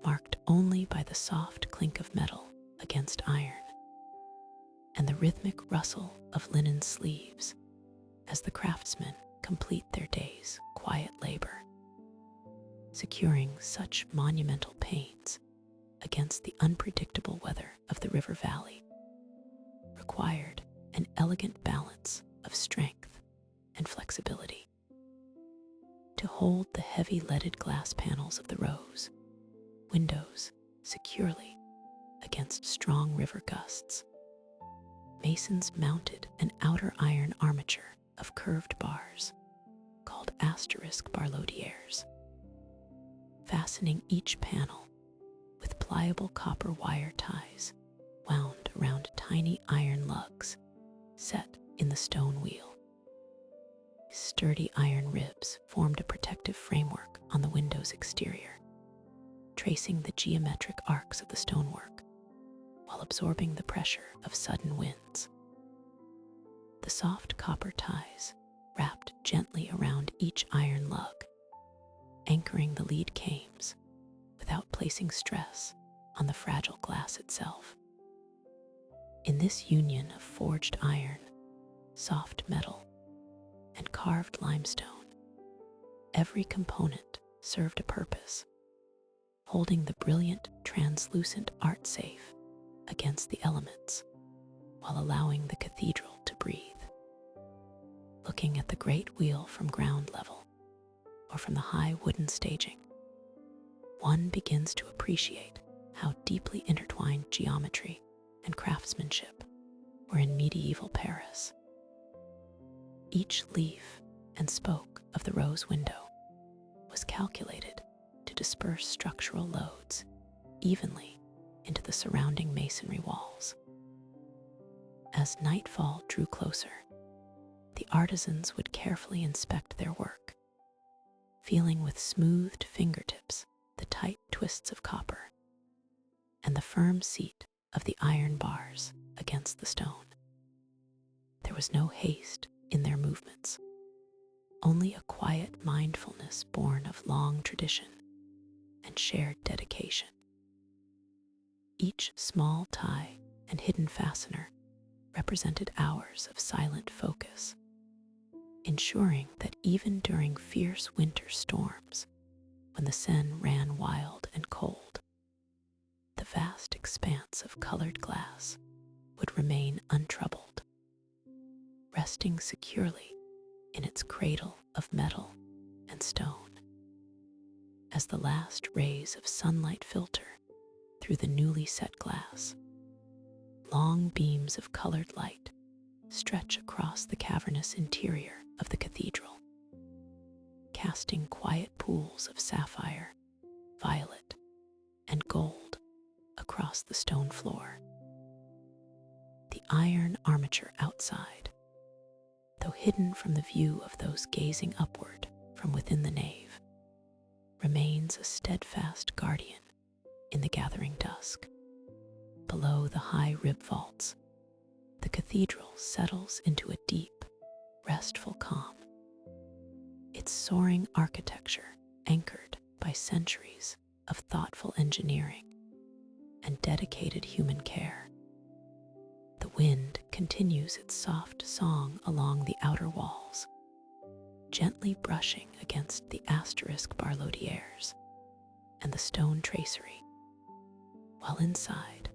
marked only by the soft clink of metal against iron and the rhythmic rustle of linen sleeves as the craftsmen complete their day's quiet labor, securing such monumental panes against the unpredictable weather of the river valley required an elegant balance of strength and flexibility. To hold the heavy leaded glass panels of the rose windows securely against strong river gusts, masons mounted an outer iron armature of curved bars called asterisk barlodiers, fastening each panel with pliable copper wire ties wound around tiny iron lugs set in the stone wheel. Sturdy iron ribs formed a protective framework on the window's exterior, tracing the geometric arcs of the stonework while absorbing the pressure of sudden winds. The soft copper ties wrapped gently around each iron lug, anchoring the lead cames without placing stress on the fragile glass itself. In this union of forged iron, soft metal, and carved limestone, every component served a purpose, holding the brilliant, translucent art safe against the elements while allowing the cathedral to breathe. Looking at the great wheel from ground level or from the high wooden staging, one begins to appreciate how deeply intertwined geometry and craftsmanship were in medieval Paris. Each leaf and spoke of the rose window was calculated to disperse structural loads evenly into the surrounding masonry walls. As nightfall drew closer, the artisans would carefully inspect their work, feeling with smoothed fingertips the tight twists of copper and the firm seat of the iron bars against the stone. There was no haste in their movements, only a quiet mindfulness born of long tradition and shared dedication. Each small tie and hidden fastener represented hours of silent focus, ensuring that even during fierce winter storms, when the Seine ran wild and cold, the vast expanse of colored glass would remain untroubled, resting securely in its cradle of metal and stone. As the last rays of sunlight filter through the newly set glass, long beams of colored light stretch across the cavernous interior of the cathedral, casting quiet pools of sapphire, violet, and gold across the stone floor. The iron armature outside, though hidden from the view of those gazing upward from within the nave, remains a steadfast guardian in the gathering dusk. Below the high rib vaults, the cathedral settles into a deep, restful calm, its soaring architecture anchored by centuries of thoughtful engineering and dedicated human care. The wind continues its soft song along the outer walls, gently brushing against the asterisk barlodiers and the stone tracery, while inside,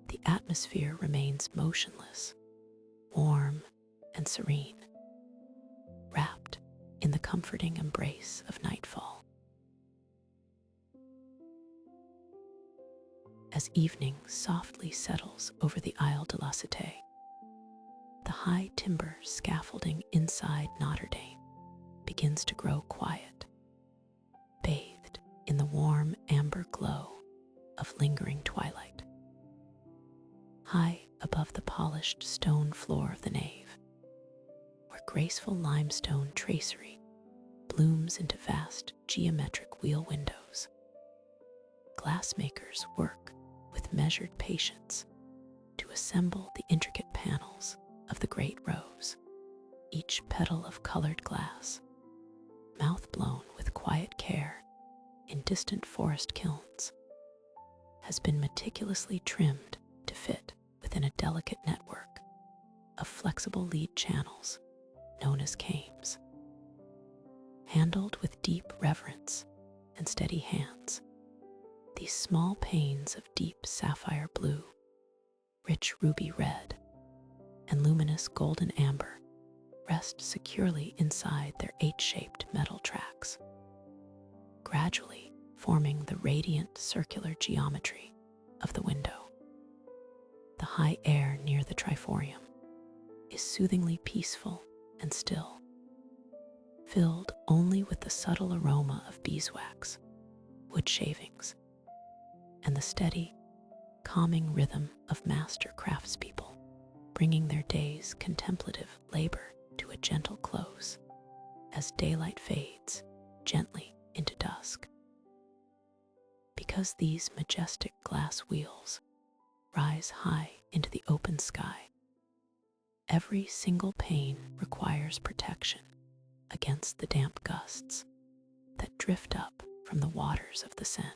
the atmosphere remains motionless, warm, and serene, wrapped in the comforting embrace of nightfall. As evening softly settles over the Isle de la Cité, the high timber scaffolding inside Notre-Dame begins to grow quiet, bathed in the warm amber glow of lingering twilight. High above the polished stone floor of the nave, where graceful limestone tracery blooms into vast geometric wheel windows, glassmakers work with measured patience to assemble the intricate panels of the great rose. Each petal of colored glass, mouth-blown with quiet care in distant forest kilns, has been meticulously trimmed to fit within a delicate network of flexible lead channels known as cames. Handled with deep reverence and steady hands, these small panes of deep sapphire blue, rich ruby red, and luminous golden amber rest securely inside their H-shaped metal tracks, gradually forming the radiant circular geometry of the window. The high air near the triforium is soothingly peaceful and still, filled only with the subtle aroma of beeswax, wood shavings, and the steady, calming rhythm of master craftspeople bringing their day's contemplative labor to a gentle close as daylight fades gently into dusk. Because these majestic glass wheels rise high into the open sky, every single pane requires protection against the damp gusts that drift up from the waters of the Seine.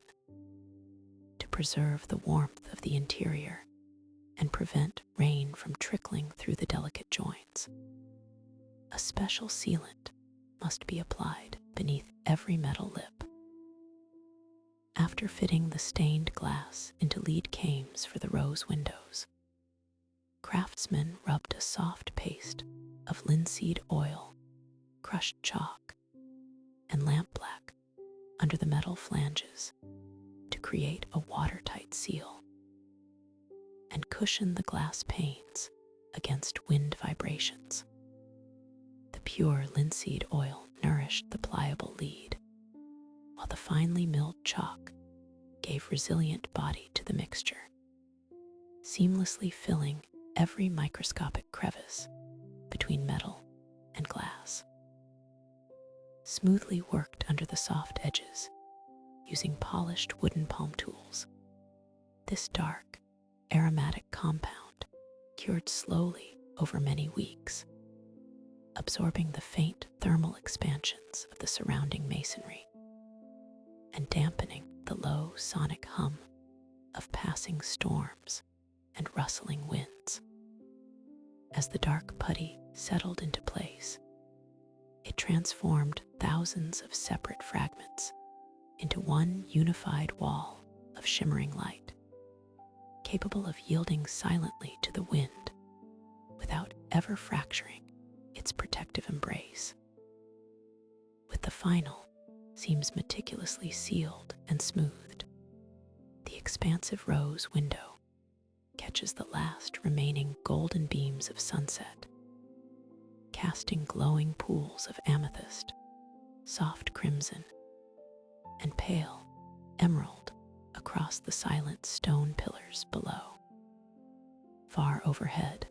To preserve the warmth of the interior and prevent rain from trickling through the delicate joints, a special sealant must be applied beneath every metal lip, After fitting the stained glass into lead cames for the rose windows, craftsmen rubbed a soft paste of linseed oil, crushed chalk, and lampblack under the metal flanges to create a watertight seal, and cushioned the glass panes against wind vibrations. The pure linseed oil nourished the pliable lead, while the finely milled chalk gave resilient body to the mixture, seamlessly filling every microscopic crevice between metal and glass. Smoothly worked under the soft edges, using polished wooden palm tools, this dark, aromatic compound cured slowly over many weeks, absorbing the faint thermal expansions of the surrounding masonry and dampening the low sonic hum of passing storms and rustling winds. As the dark putty settled into place, it transformed thousands of separate fragments into one unified wall of shimmering light, capable of yielding silently to the wind without ever fracturing its protective embrace. With the final seams meticulously sealed and smoothed, the expansive rose window catches the last remaining golden beams of sunset, casting glowing pools of amethyst, soft crimson, and pale emerald across the silent stone pillars below. Far overhead,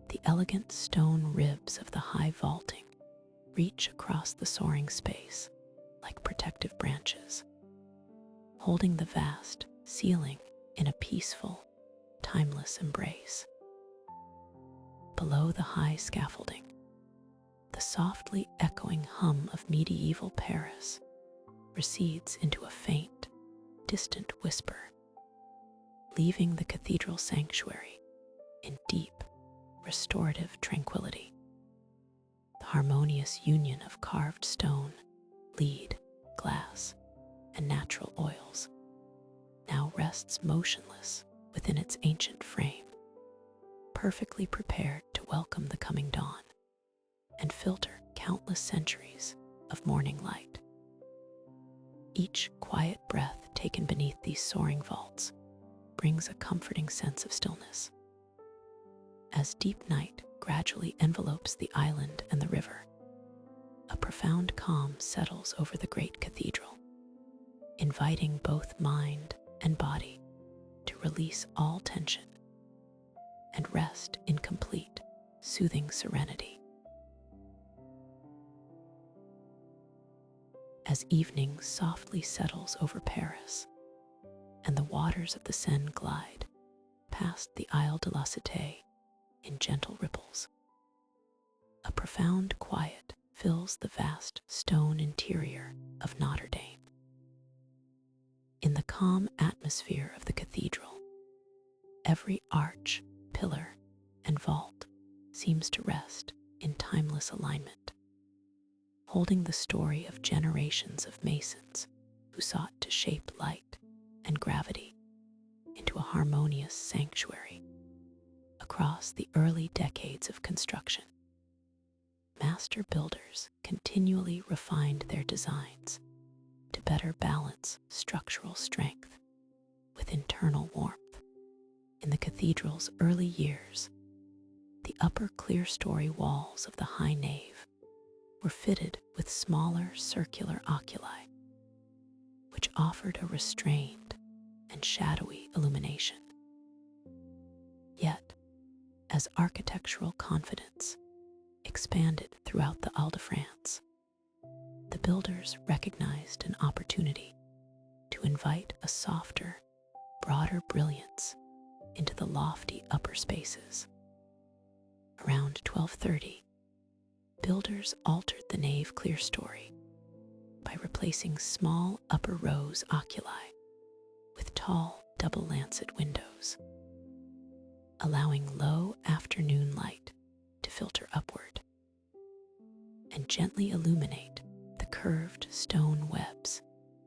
the elegant stone ribs of the high vaulting reach across the soaring space like protective branches, holding the vast ceiling in a peaceful, timeless embrace. Below the high scaffolding, the softly echoing hum of medieval Paris recedes into a faint, distant whisper, leaving the cathedral sanctuary in deep, restorative tranquility. The harmonious union of carved stone, lead, glass, and natural oils now rests motionless within its ancient frame, perfectly prepared to welcome the coming dawn and filter countless centuries of morning light. Each quiet breath taken beneath these soaring vaults brings a comforting sense of stillness. As deep night gradually envelopes the island and the river, a profound calm settles over the great cathedral, inviting both mind and body to release all tension and rest in complete, soothing serenity. As evening softly settles over Paris and the waters of the Seine glide past the Isle de la Cité in gentle ripples, a profound quiet fills the vast stone interior of Notre-Dame. In the calm atmosphere of the cathedral, every arch, pillar, and vault seems to rest in timeless alignment, holding the story of generations of masons who sought to shape light and gravity into a harmonious sanctuary across the early decades of construction. Master builders continually refined their designs to better balance structural strength with internal warmth. In the cathedral's early years, the upper clerestory walls of the high nave were fitted with smaller circular oculi, which offered a restrained and shadowy illumination. Yet, as architectural confidence expanded throughout the Ile de France, the builders recognized an opportunity to invite a softer, broader brilliance into the lofty upper spaces. Around 1230, builders altered the nave clerestory by replacing small upper rows oculi with tall double-lancet windows, allowing low afternoon light to filter upward and gently illuminate the curved stone webs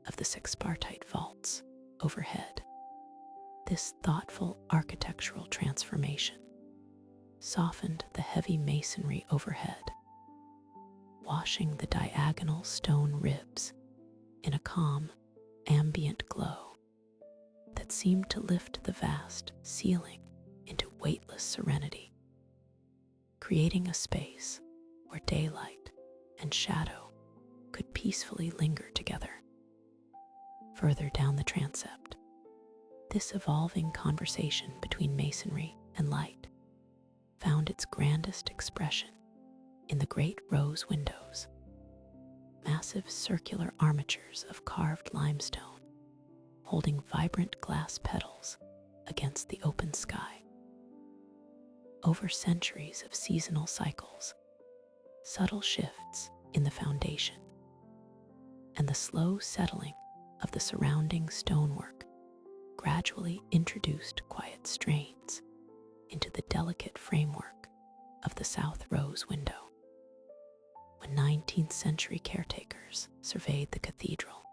of the sexpartite vaults overhead. This thoughtful architectural transformation softened the heavy masonry overhead, washing the diagonal stone ribs in a calm, ambient glow that seemed to lift the vast ceiling into weightless serenity, creating a space where daylight and shadow could peacefully linger together. Further down the transept, this evolving conversation between masonry and light found its grandest expression in the great rose windows, massive circular armatures of carved limestone holding vibrant glass petals against the open sky. Over centuries of seasonal cycles, subtle shifts in the foundation, and the slow settling of the surrounding stonework gradually introduced quiet strains into the delicate framework of the south rose window. When 19th century caretakers surveyed the cathedral,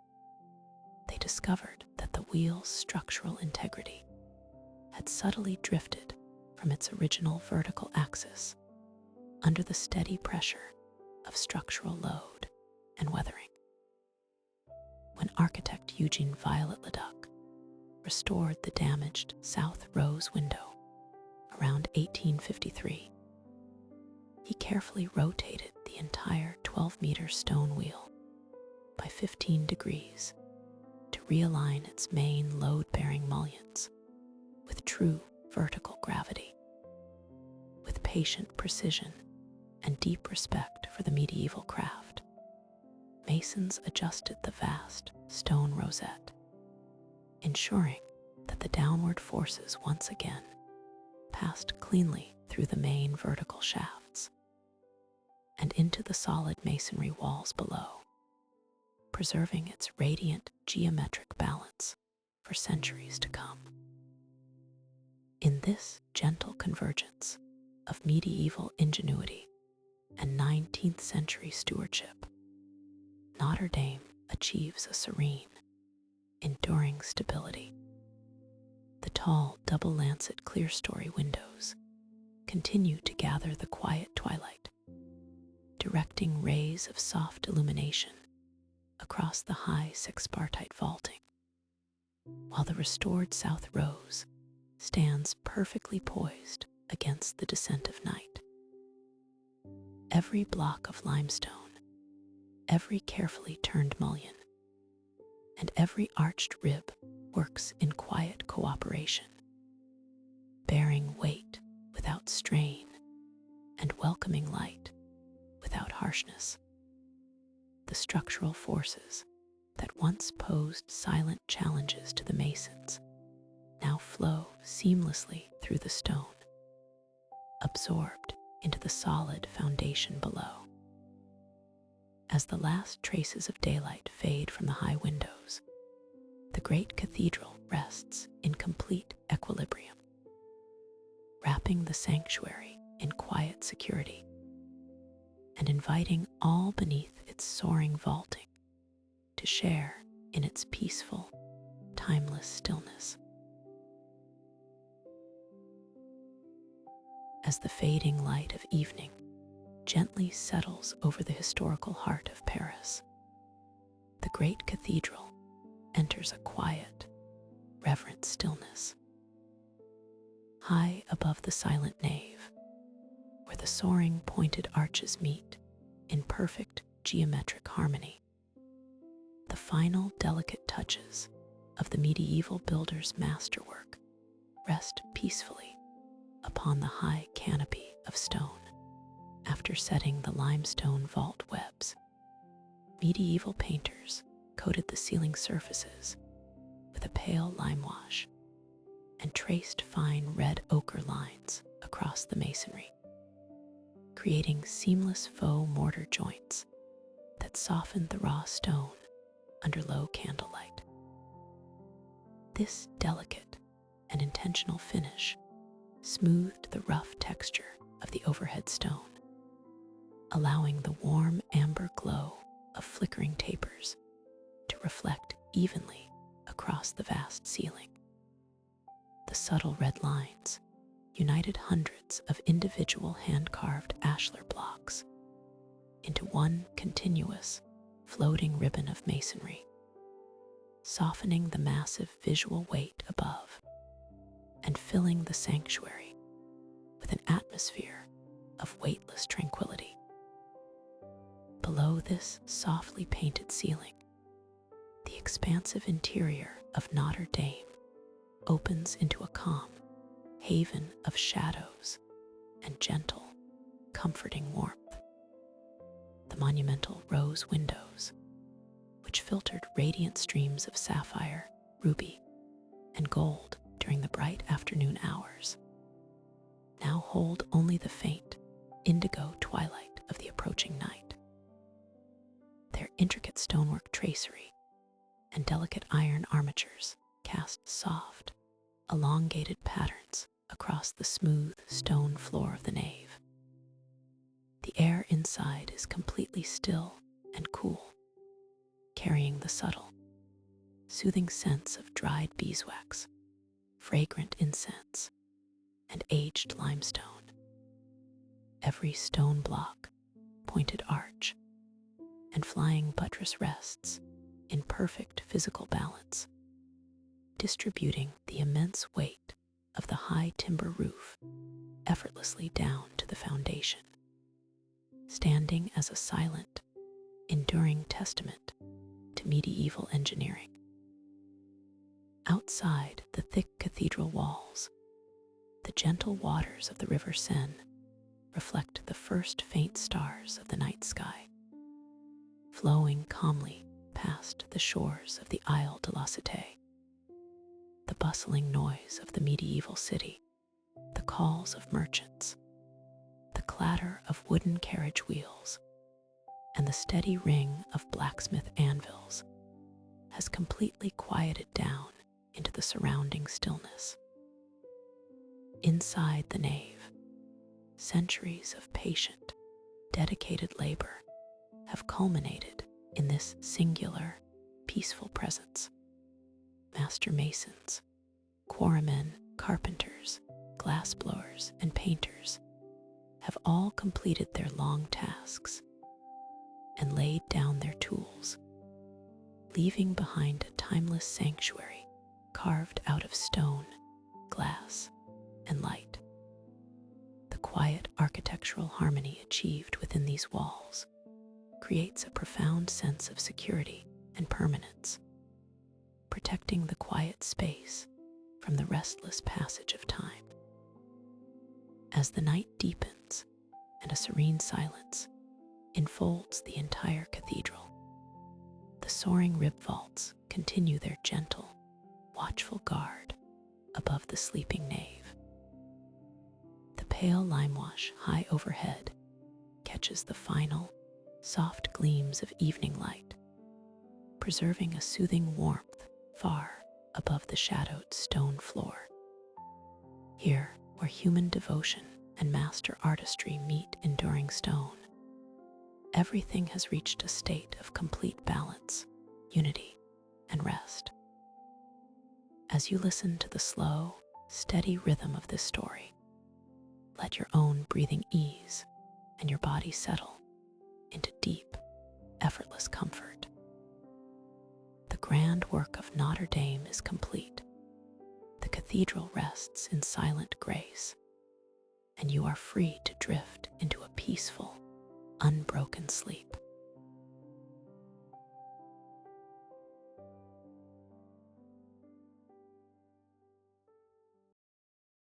they discovered that the wheel's structural integrity had subtly drifted from its original vertical axis under the steady pressure of structural load and weathering. When architect Eugene Viollet-le-Duc restored the damaged south rose window around 1853, he carefully rotated the entire 12-meter stone wheel by 15 degrees to realign its main load-bearing mullions with true vertical gravity. With patient precision and deep respect for the medieval craft, masons adjusted the vast stone rosette, ensuring that the downward forces once again passed cleanly through the main vertical shafts and into the solid masonry walls below, preserving its radiant geometric balance for centuries to come. In this gentle convergence of medieval ingenuity and 19th century stewardship, Notre-Dame achieves a serene, enduring stability. The tall double-lancet clerestory windows continue to gather the quiet twilight, directing rays of soft illumination across the high sexpartite vaulting, while the restored south rose stands perfectly poised against the descent of night. Every block of limestone, every carefully turned mullion, and every arched rib works in quiet cooperation, bearing weight without strain and welcoming light without harshness. The structural forces that once posed silent challenges to the masons now flow seamlessly through the stone, absorbed into the solid foundation below. As the last traces of daylight fade from the high windows, the great cathedral rests in complete equilibrium, wrapping the sanctuary in quiet security and inviting all beneath its soaring vaulting to share in its peaceful, timeless stillness. As the fading light of evening gently settles over the historical heart of Paris, the great cathedral enters a quiet, reverent stillness. High above the silent nave, where the soaring pointed arches meet in perfect geometric harmony, the final delicate touches of the medieval builder's masterwork rest peacefully upon the high canopy of stone. After setting the limestone vault webs, medieval painters coated the ceiling surfaces with a pale lime wash and traced fine red ochre lines across the masonry, creating seamless faux mortar joints that softened the raw stone under low candlelight. This delicate and intentional finish smoothed the rough texture of the overhead stone, allowing the warm amber glow of flickering tapers to reflect evenly across the vast ceiling. The subtle red lines united hundreds of individual hand-carved ashlar blocks into one continuous, floating ribbon of masonry, softening the massive visual weight above and filling the sanctuary with an atmosphere of weightless tranquility. Below this softly painted ceiling, the expansive interior of Notre-Dame opens into a calm haven of shadows and gentle, comforting warmth. The monumental rose windows, which filtered radiant streams of sapphire, ruby, and gold during the bright afternoon hours, now hold only the faint indigo twilight of the approaching night. Their intricate stonework tracery and delicate iron armatures cast soft, elongated patterns across the smooth stone floor of the nave. The air inside is completely still and cool, carrying the subtle, soothing scents of dried beeswax, fragrant incense, and aged limestone. Every stone block, pointed arch, and flying buttress rests in perfect physical balance, distributing the immense weight of the high timber roof effortlessly down to the foundation, standing as a silent, enduring testament to medieval engineering. Outside the thick cathedral walls, the gentle waters of the River Seine reflect the first faint stars of the night sky, flowing calmly past the shores of the Isle de la Cité. The bustling noise of the medieval city, the calls of merchants, the clatter of wooden carriage wheels, and the steady ring of blacksmith anvils has completely quieted down into the surrounding stillness. Inside the nave, centuries of patient, dedicated labor have culminated in this singular, peaceful presence. Master masons, quarrymen, carpenters, glassblowers, and painters have all completed their long tasks and laid down their tools, leaving behind a timeless sanctuary carved out of stone, glass, and light. The quiet architectural harmony achieved within these walls creates a profound sense of security and permanence, protecting the quiet space from the restless passage of time. As the night deepens and a serene silence enfolds the entire cathedral, the soaring rib vaults continue their gentle, watchful guard above the sleeping nave. The pale limewash high overhead catches the final, soft gleams of evening light, preserving a soothing warmth far above the shadowed stone floor. Here, where human devotion and master artistry meet enduring stone, everything has reached a state of complete balance, unity, and rest. As you listen to the slow, steady rhythm of this story, let your own breathing ease and your body settle into deep, effortless comfort. The grand work of Notre-Dame is complete. The cathedral rests in silent grace, and you are free to drift into a peaceful, unbroken sleep.